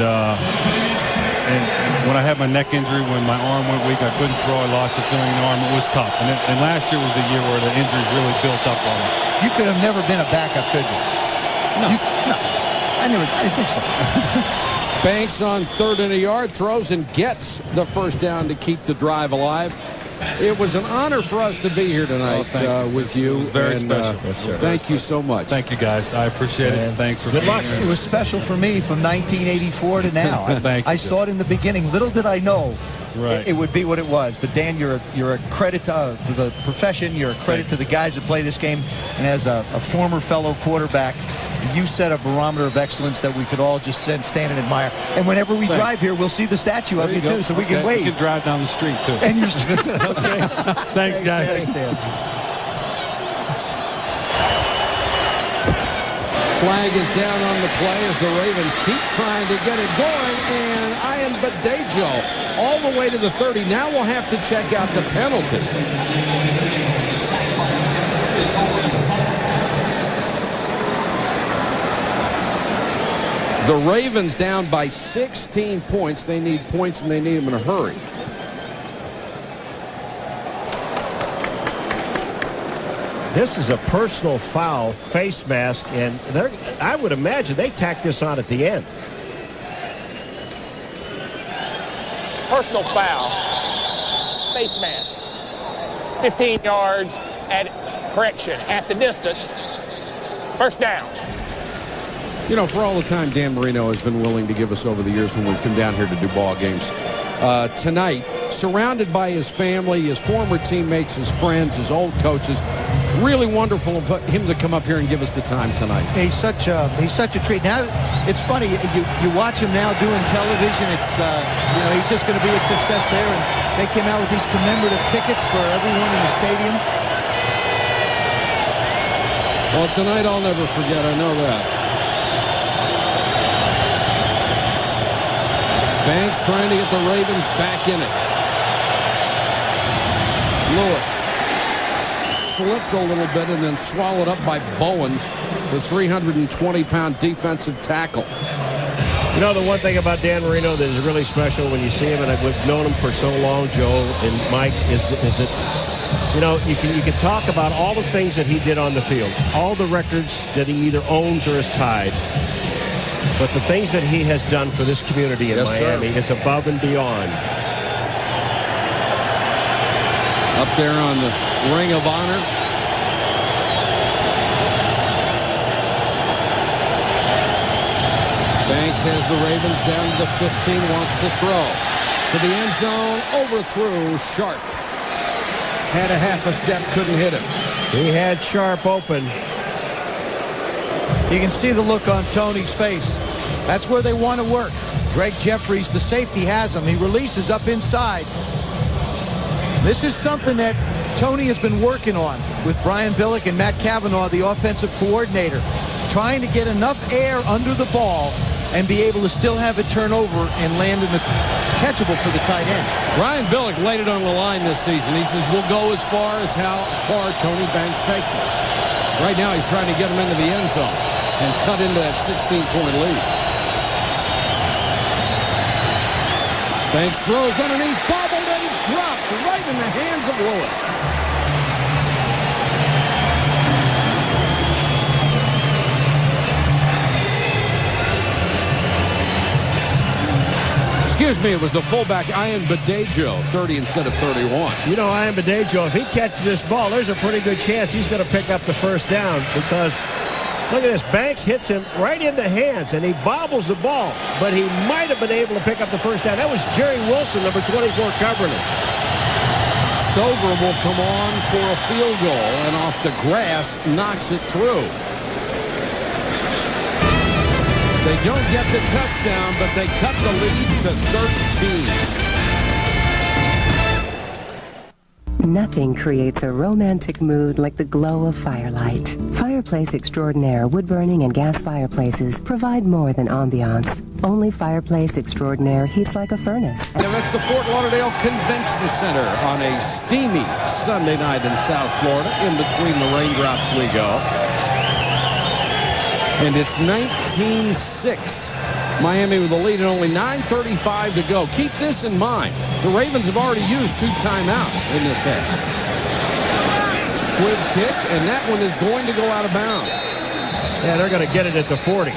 V: when I had my neck injury, when my arm went weak, I couldn't throw. I lost the feeling in the arm. It was tough, and last year was the year where the injuries really built up on me.
B: You could have never been a backup, could you? No. I didn't think so.
A: Banks on 3rd and a yard, throws and gets the first down to keep the drive alive. It was an honor for us to be here tonight with you.
V: It was very
A: and,
V: special.
A: Thank you so much.
V: Thank you, guys. I appreciate it. Thanks for
B: Good
V: being
B: luck.
V: here.
B: It was special for me from 1984 to now.
V: Thank you.
B: I saw it in the beginning. Little did I know
V: Right.
B: it would be what it was. But, Dan, you're a credit to the profession. You're a credit to the guys that play this game. And as a former fellow quarterback, you set a barometer of excellence that we could all just stand and admire. And whenever we drive here, we'll see the statue of you, too, so we can wave.
V: You can drive down the street, too.
B: And you're
V: okay. Thanks, guys.
B: Thanks, Dan.
A: Flag is down on the play as the Ravens keep trying to get it going, and Ian Badejo all the way to the 30. Now we'll have to check out the penalty. The Ravens down by 16 points. They need points, and they need them in a hurry.
E: This is a personal foul, face mask, and I would imagine they tacked this on at the end.
D: Personal foul. Face mask. 15 yards at the distance. First down.
A: You know, for all the time Dan Marino has been willing to give us over the years when we've come down here to do ball games, tonight, surrounded by his family, his former teammates, his friends, his old coaches, really wonderful of him to come up here and give us the time tonight.
B: He's such a treat. Now, it's funny, you watch him now doing television. It's he's just going to be a success there. And they came out with these commemorative tickets for everyone in the stadium.
A: Well, tonight I'll never forget. I know that. Banks trying to get the Ravens back in it. Lewis slipped a little bit and then swallowed up by Bowens, the 320-pound defensive tackle.
E: You know, the one thing about Dan Marino that is really special when you see him, and I've known him for so long, Joe and Mike, is that, you know, you can talk about all the things that he did on the field, all the records that he either owns or has tied. But the things that he has done for this community in Miami is above and beyond.
A: Up there on the Ring of Honor. Banks has the Ravens down to the 15, wants to throw. To the end zone, overthrew Sharp. Had a half a step, couldn't hit him.
E: He had Sharp open.
B: You can see the look on Tony's face. That's where they want to work. Greg Jeffries, the safety, has him. He releases up inside. This is something that Tony has been working on with Brian Billick and Matt Cavanaugh, the offensive coordinator, trying to get enough air under the ball and be able to still have it turn over and land in the catchable for the tight end.
A: Brian Billick laid it on the line this season. He says, we'll go as far as how far Tony Banks takes us. Right now, he's trying to get him into the end zone and cut into that 16-point lead. Banks throws underneath, bobbled and dropped right in the hands of Lewis. Excuse me, it was the fullback, Ian Badejo, 30 instead of 31.
E: You know, Ian Badejo, if he catches this ball, there's a pretty good chance he's going to pick up the first down because, look at this, Banks hits him right in the hands, and he bobbles the ball, but he might have been able to pick up the first down. That was Jerry Wilson, number 24, covering it.
A: Stover will come on for a field goal, and off the grass, knocks it through. They don't get the touchdown, but they cut the lead to 13.
F: Nothing creates a romantic mood like the glow of firelight. Fireplace Extraordinaire wood-burning and gas fireplaces provide more than ambiance. Only Fireplace Extraordinaire heats like a furnace.
A: And that's the Fort Lauderdale Convention Center on a steamy Sunday night in South Florida. In between the raindrops we go. And it's 19-6. Miami with the lead and only 9:35 to go. Keep this in mind. The Ravens have already used 2 timeouts in this half. Squib kick, and that one is going to go out of bounds.
E: Yeah, they're going to get it at the 40.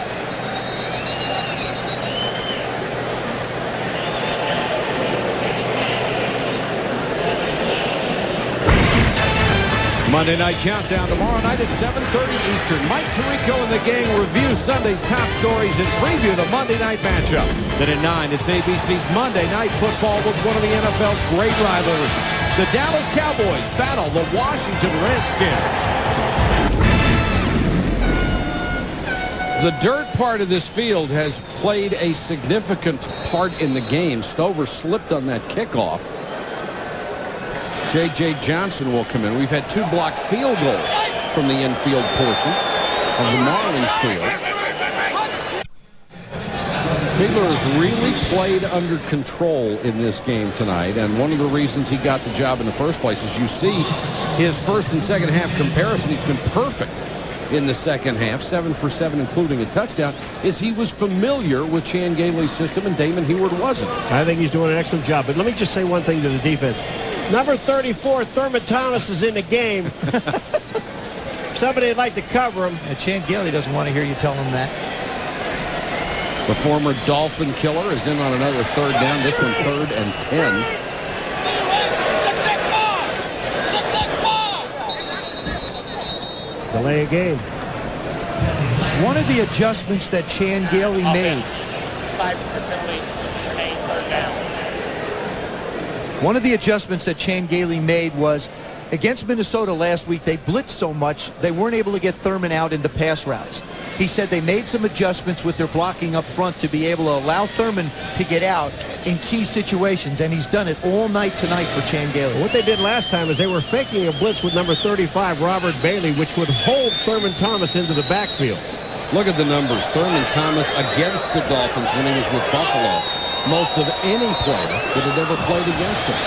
A: Monday Night Countdown tomorrow night at 7:30 Eastern. Mike Tirico and the gang review Sunday's top stories and preview the Monday night matchup. Then at 9, it's ABC's Monday Night Football with one of the NFL's great rivalries. The Dallas Cowboys battle the Washington Redskins. The dirt part of this field has played a significant part in the game. Stover slipped on that kickoff. J.J. Johnson will come in. We've had 2 blocked field goals from the infield portion of the Marlins field. Fiedler has really played under control in this game tonight, and one of the reasons he got the job in the first place is you see his first and second half comparison. He's been perfect in the second half, 7 for 7, including a touchdown, is he was familiar with Chan Gailey's system, and Damon Hayward wasn't.
E: I think he's doing an excellent job, but let me just say one thing to the defense. Number 34, Thurman Thomas, is in the game. Somebody would like to cover him.
B: Chan Gailey doesn't want to hear you tell him that.
A: The former Dolphin killer is in on another third down. This one 3rd and 10.
E: Delay a game.
B: One of the adjustments that Chan Gailey made.
D: 5 penalty remains 3rd down.
B: One of the adjustments that Chan Gailey made was against Minnesota last week. They blitzed so much they weren't able to get Thurman out into pass routes. He said they made some adjustments with their blocking up front to be able to allow Thurman to get out in key situations, and he's done it all night tonight for Chan Gailey.
E: What they did last time is they were faking a blitz with number 35, Robert Bailey, which would hold Thurman Thomas into the backfield.
A: Look at the numbers. Thurman Thomas against the Dolphins when he was with Buffalo. Most of any player that had ever played against him.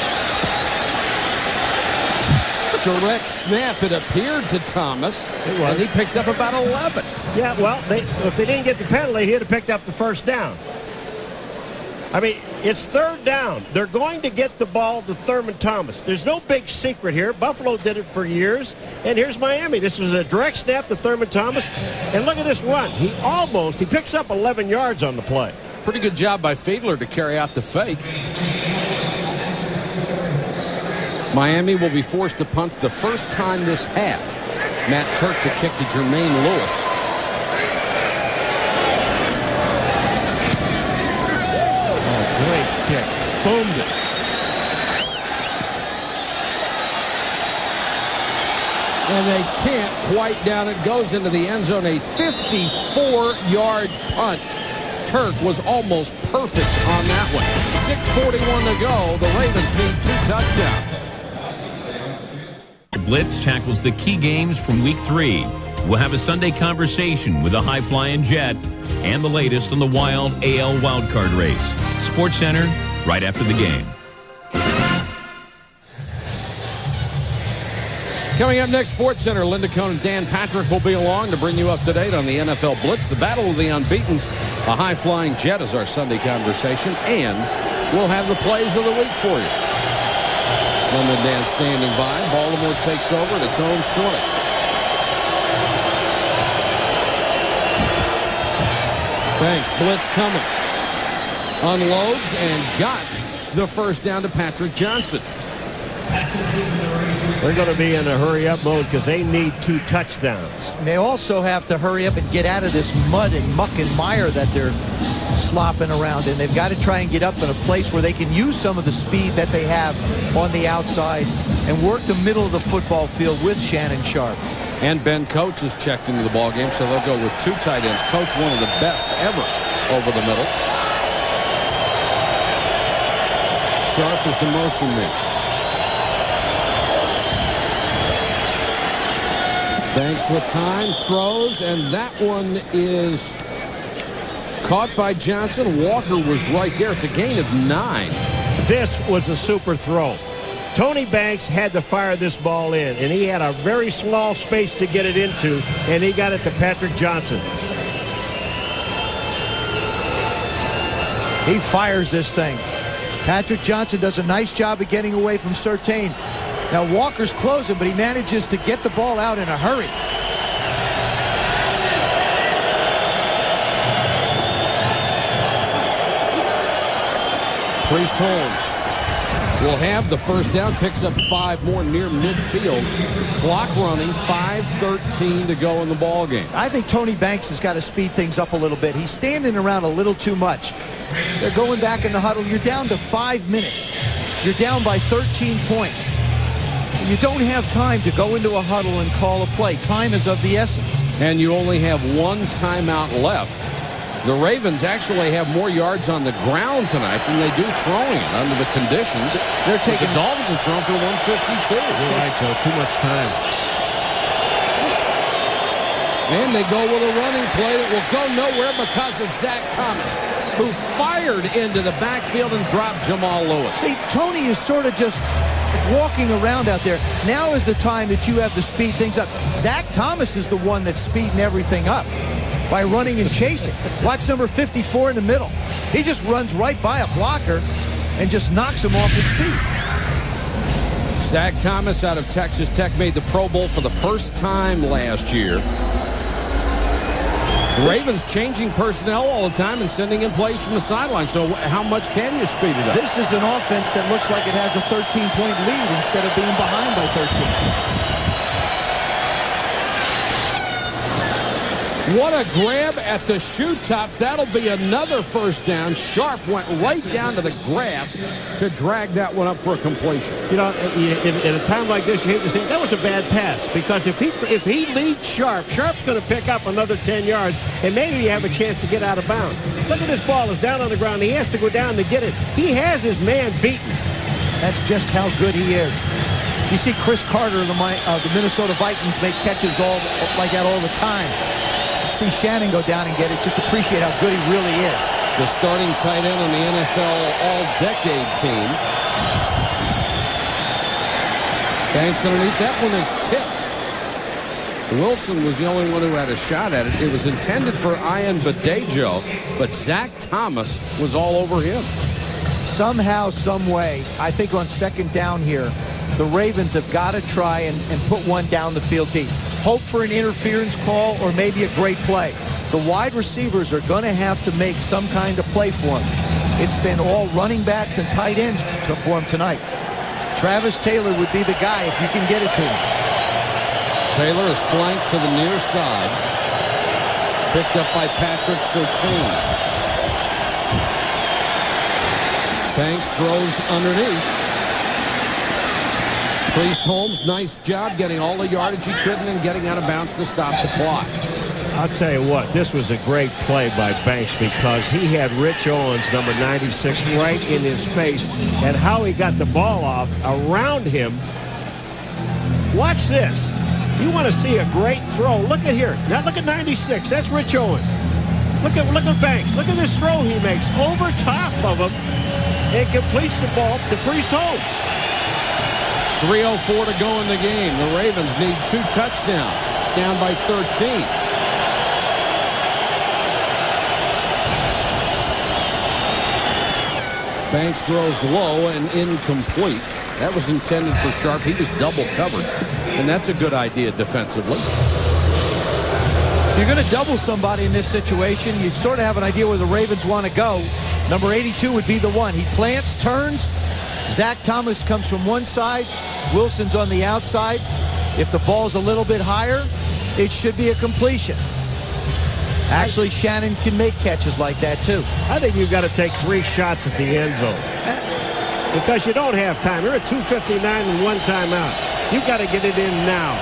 A: Direct snap, it appeared to Thomas, and he picks up about 11.
E: Yeah, well, if they didn't get the penalty, he'd have picked up the first down. I mean, it's 3rd down. They're going to get the ball to Thurman Thomas. There's no big secret here. Buffalo did it for years, and here's Miami. This was a direct snap to Thurman Thomas, and look at this run. He picks up 11 yards on the play.
A: Pretty good job by Fiedler to carry out the fake. Miami will be forced to punt the first time this half. Matt Turk to kick to Jermaine Lewis.
E: Oh, great kick. Boomed it.
A: And they can't quite down. It goes into the end zone. A 54-yard punt. Turk was almost perfect on that one. 6:41 to go. The Ravens need 2 touchdowns.
G: Blitz tackles the key games from Week 3. We'll have a Sunday conversation with a high-flying Jet and the latest on the Wild AL wildcard race. Sports Center, right after the game.
A: Coming up next, Sports Center, Linda Cohn and Dan Patrick will be along to bring you up to date on the NFL Blitz, the battle of the unbeatens. A high-flying Jet is our Sunday conversation, and we'll have the plays of the week for you. Linda and Dan standing by. Baltimore takes over at its own 20. Thanks. Blitz coming. Unloads and got the first down to Patrick Johnson.
E: They're going to be in a hurry-up mode because they need 2 touchdowns.
B: They also have to hurry up and get out of this mud and muck and mire that they're slopping around in. They've got to try and get up in a place where they can use some of the speed that they have on the outside and work the middle of the football field with Shannon Sharp.
A: And Ben Coates has checked into the ballgame, so they'll go with 2 tight ends. Coates, one of the best ever over the middle. Sharp is the motion man. Banks with time, throws, and that one is caught by Johnson. Walker was right there. It's a gain of 9.
E: This was a super throw. Tony Banks had to fire this ball in, and he had a very small space to get it into, and he got it to Patrick Johnson.
B: He fires this thing. Patrick Johnson does a nice job of getting away from Surtain. Now Walker's closing, but he manages to get the ball out in a hurry.
A: Priest holds. will have the first down, picks up 5 more near midfield. Clock running, 5:13 to go in the ball game.
B: I think Tony Banks has got to speed things up a little bit. He's standing around a little too much. They're going back in the huddle. You're down to 5 minutes. You're down by 13 points. You don't have time to go into a huddle and call a play. Time is of the essence.
A: And you only have 1 timeout left. The Ravens actually have more yards on the ground tonight than they do throwing it under the conditions.
B: They're taking.
A: The Dolphins have thrown for 152.
E: You're right, Joe. Too much time.
A: And they go with a running play that will go nowhere because of Zach Thomas, who fired into the backfield and dropped Jamal Lewis.
B: See, Tony is sort of just walking around out there. Now is the time that you have to speed things up. Zach Thomas is the one that's speeding everything up by running and chasing. Watch number 54 in the middle. He just runs right by a blocker and just knocks him off his feet.
A: Zach Thomas out of Texas Tech made the Pro Bowl for the first time last year. Ravens changing personnel all the time and sending in plays from the sideline. So how much can you speed it up?
B: This is an offense that looks like it has a 13-point lead instead of being behind by 13.
A: What a grab at the shoe top. That'll be another first down. Sharp went right down to the grass to drag that one up for a completion.
E: You know, in a time like this, you hate to say that was a bad pass, because if he leads Sharp's going to pick up another 10 yards, and maybe you have a chance to get out of bounds. Look at this ball. It's down on the ground. He has to go down to get it. He has his man beaten.
B: That's just how good he is. You see Chris Carter of the Minnesota Vikings make catches like that all the time. See Shannon go down and get it. Just appreciate how good he really is.
A: The starting tight end on the NFL All-Decade team. Banks underneath. That one is tipped. Wilson was the only one who had a shot at it. It was intended for Ian Badejo, but Zach Thomas was all over him.
B: Somehow, some way, I think on second down here, the Ravens have got to try and put one down the field deep. Hope for an interference call or maybe a great play. The wide receivers are going to have to make some kind of play for him. It's been all running backs and tight ends for him tonight. Travis Taylor would be the guy if you can get it to him.
A: Taylor is flanked to the near side. Picked up by Patrick Surtain. Banks throws underneath. Priest Holmes, nice job getting all the yardage he couldn't and getting out of bounds to stop the clock.
E: I'll tell you what, this was a great play by Banks, because he had Rich Owens, number 96, right in his face, and how he got the ball off around him. Watch this. You want to see a great throw. Look at here. Now look at 96. That's Rich Owens. Look at Banks. Look at this throw he makes over top of him and completes the ball to Priest Holmes.
A: 3:04 to go in the game. The Ravens need 2 touchdowns. Down by 13. Banks throws low and incomplete. That was intended for Sharp. He was double covered. And that's a good idea defensively.
B: If you're going to double somebody in this situation, you sort of have an idea where the Ravens want to go. Number 82 would be the one. He plants, turns. Zach Thomas comes from one side. Wilson's on the outside. If the ball's a little bit higher, it should be a completion. Actually, Shannon can make catches like that, too.
E: I think you've got to take 3 shots at the end zone, because you don't have time. You're at 2:59 and 1 timeout. You've got to get it in now.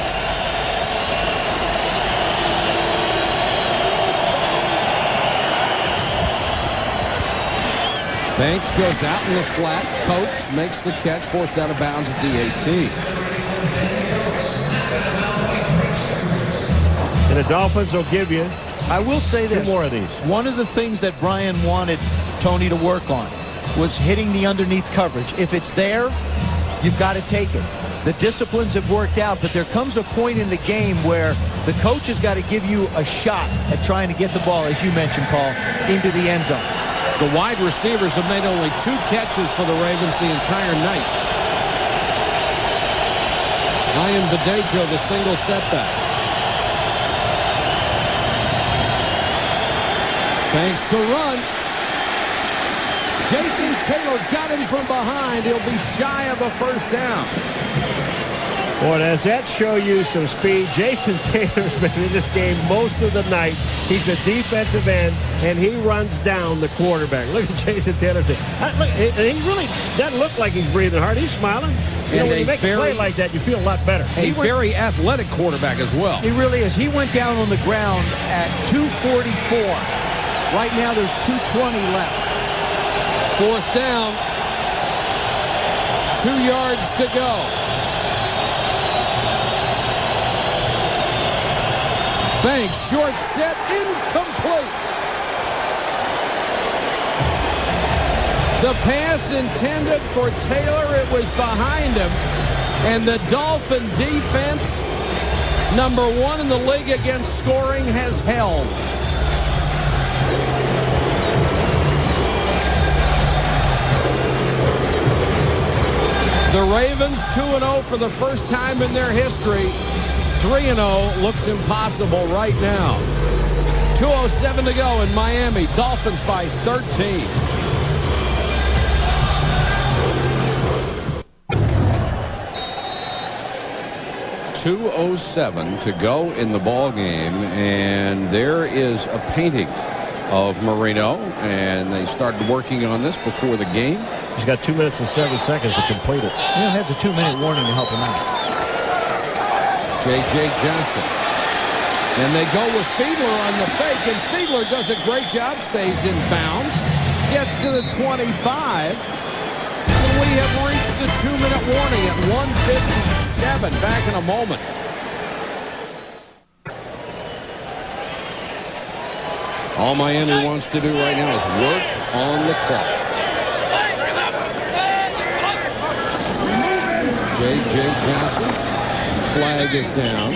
A: Banks goes out in the flat. Coates makes the catch, forced out of bounds at the 18.
E: And the Dolphins will give you,
B: I will say this,
E: 2 more of these.
B: One of the things that Brian wanted Tony to work on was hitting the underneath coverage. If it's there, you've got to take it. The disciplines have worked out, but there comes a point in the game where the coach has got to give you a shot at trying to get the ball, as you mentioned, Paul, into the end zone.
A: The wide receivers have made only 2 catches for the Ravens the entire night. Ian Badejo, the single setback. Banks to run. Jason Taylor got him from behind. He'll be shy of a first down.
E: Boy, does that show you some speed? Jason Taylor's been in this game most of the night. He's a defensive end, and he runs down the quarterback. Look at Jason Taylor. And he really doesn't look like he's breathing hard. He's smiling. You know, when you make a play like that, you feel a lot better.
A: A very athletic quarterback as well.
B: He really is. He went down on the ground at 2:44. Right now, there's 2:20 left.
A: Fourth down. 2 yards to go. Banks, short set, incomplete. The pass intended for Taylor, it was behind him. And the Dolphin defense, #1 in the league against scoring, has held. The Ravens 2-0 for the first time in their history. 3-0 looks impossible right now. 2:07 to go in Miami. Dolphins by 13. .207 to go in the ball game, and there is a painting of Marino, and they started working on this before the game.
E: He's got 2 minutes and 7 seconds to complete it.
B: You don't have the 2-minute warning to help him out.
A: J.J. Johnson. And they go with Fiedler on the fake, and Fiedler does a great job, stays in bounds, gets to the 25. And we have reached the 2-minute warning at 1:57. Back in a moment. All Miami wants to do right now is work on the clock. J.J. Johnson. Flag is down.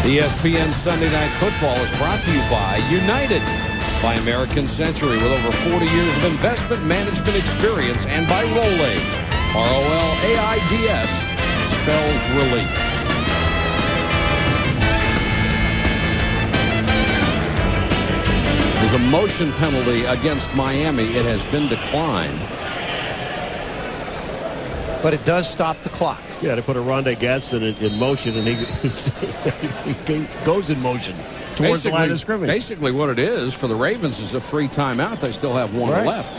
A: ESPN Sunday Night Football is brought to you by United, by American Century with over 40 years of investment management experience, and by Rolaids. ROLAIDS spells relief. There's a motion penalty against Miami. It has been declined.
B: But it does stop the clock.
E: Yeah, to put a Rondé Gadsden in motion, and he goes in motion towards the line of scrimmage.
A: Basically what it is for the Ravens is a free timeout. They still have one left.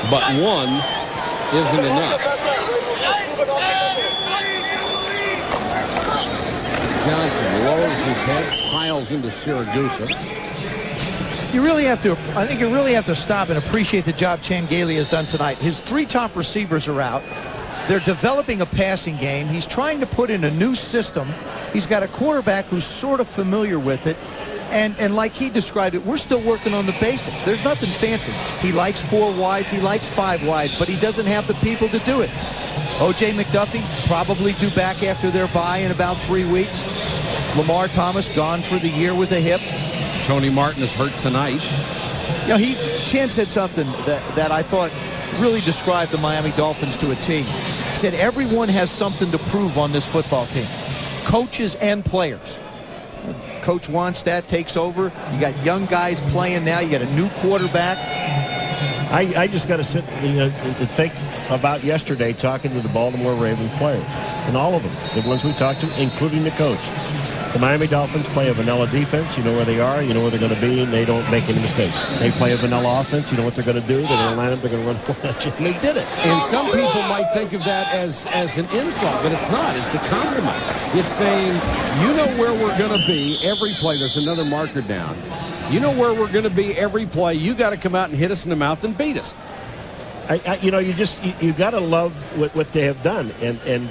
A: But one isn't enough. Johnson lowers his head, piles into Siragusa.
B: You really have to, I think you really have to stop and appreciate the job Chan Gailey has done tonight. His 3 top receivers are out. They're developing a passing game. He's trying to put in a new system. He's got a quarterback who's sort of familiar with it. And like he described it, we're still working on the basics. There's nothing fancy. He likes 4 wides, he likes 5 wides, but he doesn't have the people to do it. O.J. McDuffie probably due back after their bye in about 3 weeks. Lamar Thomas gone for the year with a hip.
A: Tony Martin is hurt tonight.
B: You know, Chan said something that I thought really described the Miami Dolphins to a T. He said everyone has something to prove on this football team. Coaches and players. Coach Wanstadt takes over. You got young guys playing now. You got a new quarterback.
E: I just got to sit and think about yesterday talking to the Baltimore Ravens players, and all of them, the ones we talked to, including the coach. The Miami Dolphins play a vanilla defense. You know where they are. You know where they're going to be, and they don't make any mistakes. They play a vanilla offense. You know what they're going to do. They're going to line up. They're going to run at you, and they did it.
A: And some people might think of that as an insult, but it's not. It's a compliment. It's saying, you know where we're going to be every play. There's another marker down. You know where we're going to be every play. You got to come out and hit us in the mouth and beat us.
E: You know, you got to love what they have done, and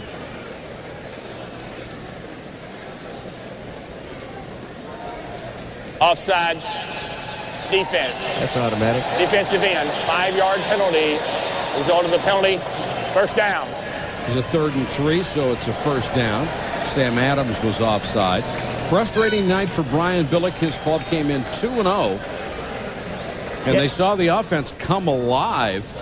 D: offside defense.
E: That's automatic.
D: Defensive end. 5-yard penalty. Result of the penalty, first down.
A: It's a 3rd and 3, so it's a first down. Sam Adams was offside. Frustrating night for Brian Billick. His club came in 2-0. And they saw the offense come alive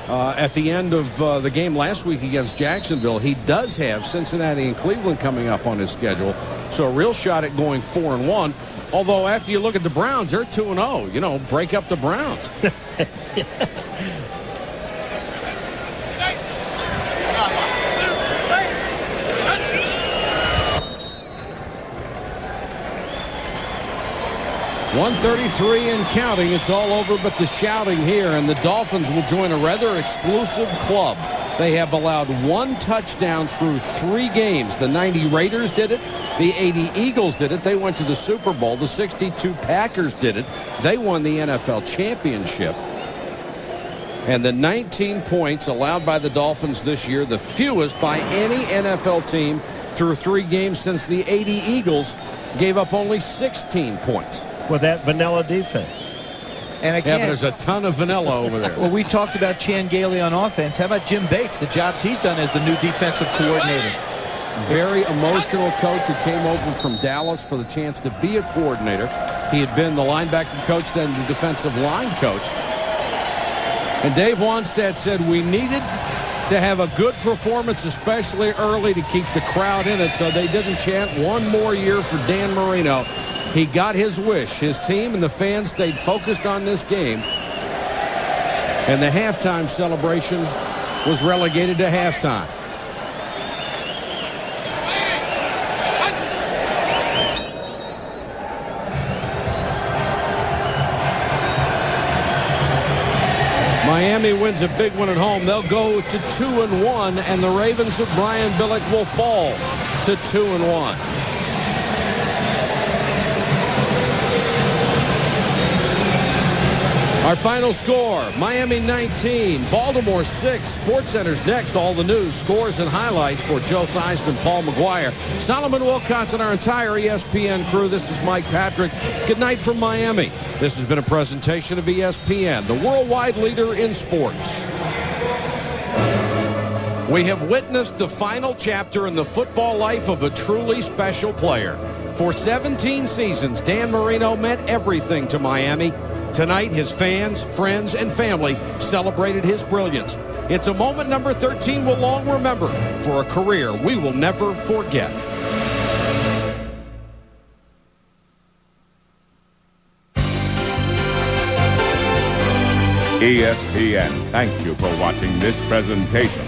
A: at the end of the game last week against Jacksonville. He does have Cincinnati and Cleveland coming up on his schedule. So a real shot at going 4-1. Although after you look at the Browns, they're 2-0. You know, break up the Browns. 133 and counting. It's all over but the shouting here, and the Dolphins will join a rather exclusive club. They have allowed 1 touchdown through 3 games. The 90 Raiders did it. The 80 Eagles did it. They went to the Super Bowl. The 62 Packers did it. They won the NFL championship. And the 19 points allowed by the Dolphins this year, the fewest by any NFL team through 3 games since the 80 Eagles gave up only 16 points.
E: With that vanilla defense.
B: And again,
A: there's a ton of vanilla over there.
B: Well, we talked about Chan Gailey on offense. How about Jim Bates, the jobs he's done as the new defensive coordinator?
A: Very emotional coach who came over from Dallas for the chance to be a coordinator. He had been the linebacker coach, then the defensive line coach. And Dave Wanstead said we needed to have a good performance, especially early, to keep the crowd in it, so they didn't chant one more year for Dan Marino. He got his wish. His team and the fans stayed focused on this game. And the halftime celebration was relegated to halftime. Miami wins a big one at home. They'll go to 2-1, and the Ravens of Brian Billick will fall to 2-1. Our final score, Miami 19, Baltimore 6. SportsCenter's next. All the news, scores, and highlights for Joe Theismann, Paul McGuire, Solomon Wilcots, and our entire ESPN crew. This is Mike Patrick. Good night from Miami. This has been a presentation of ESPN, the worldwide leader in sports. We have witnessed the final chapter in the football life of a truly special player. For 17 seasons, Dan Marino meant everything to Miami. Tonight, his fans, friends, and family celebrated his brilliance. It's a moment number 13 will long remember for a career we will never forget.
K: ESPN, thank you for watching this presentation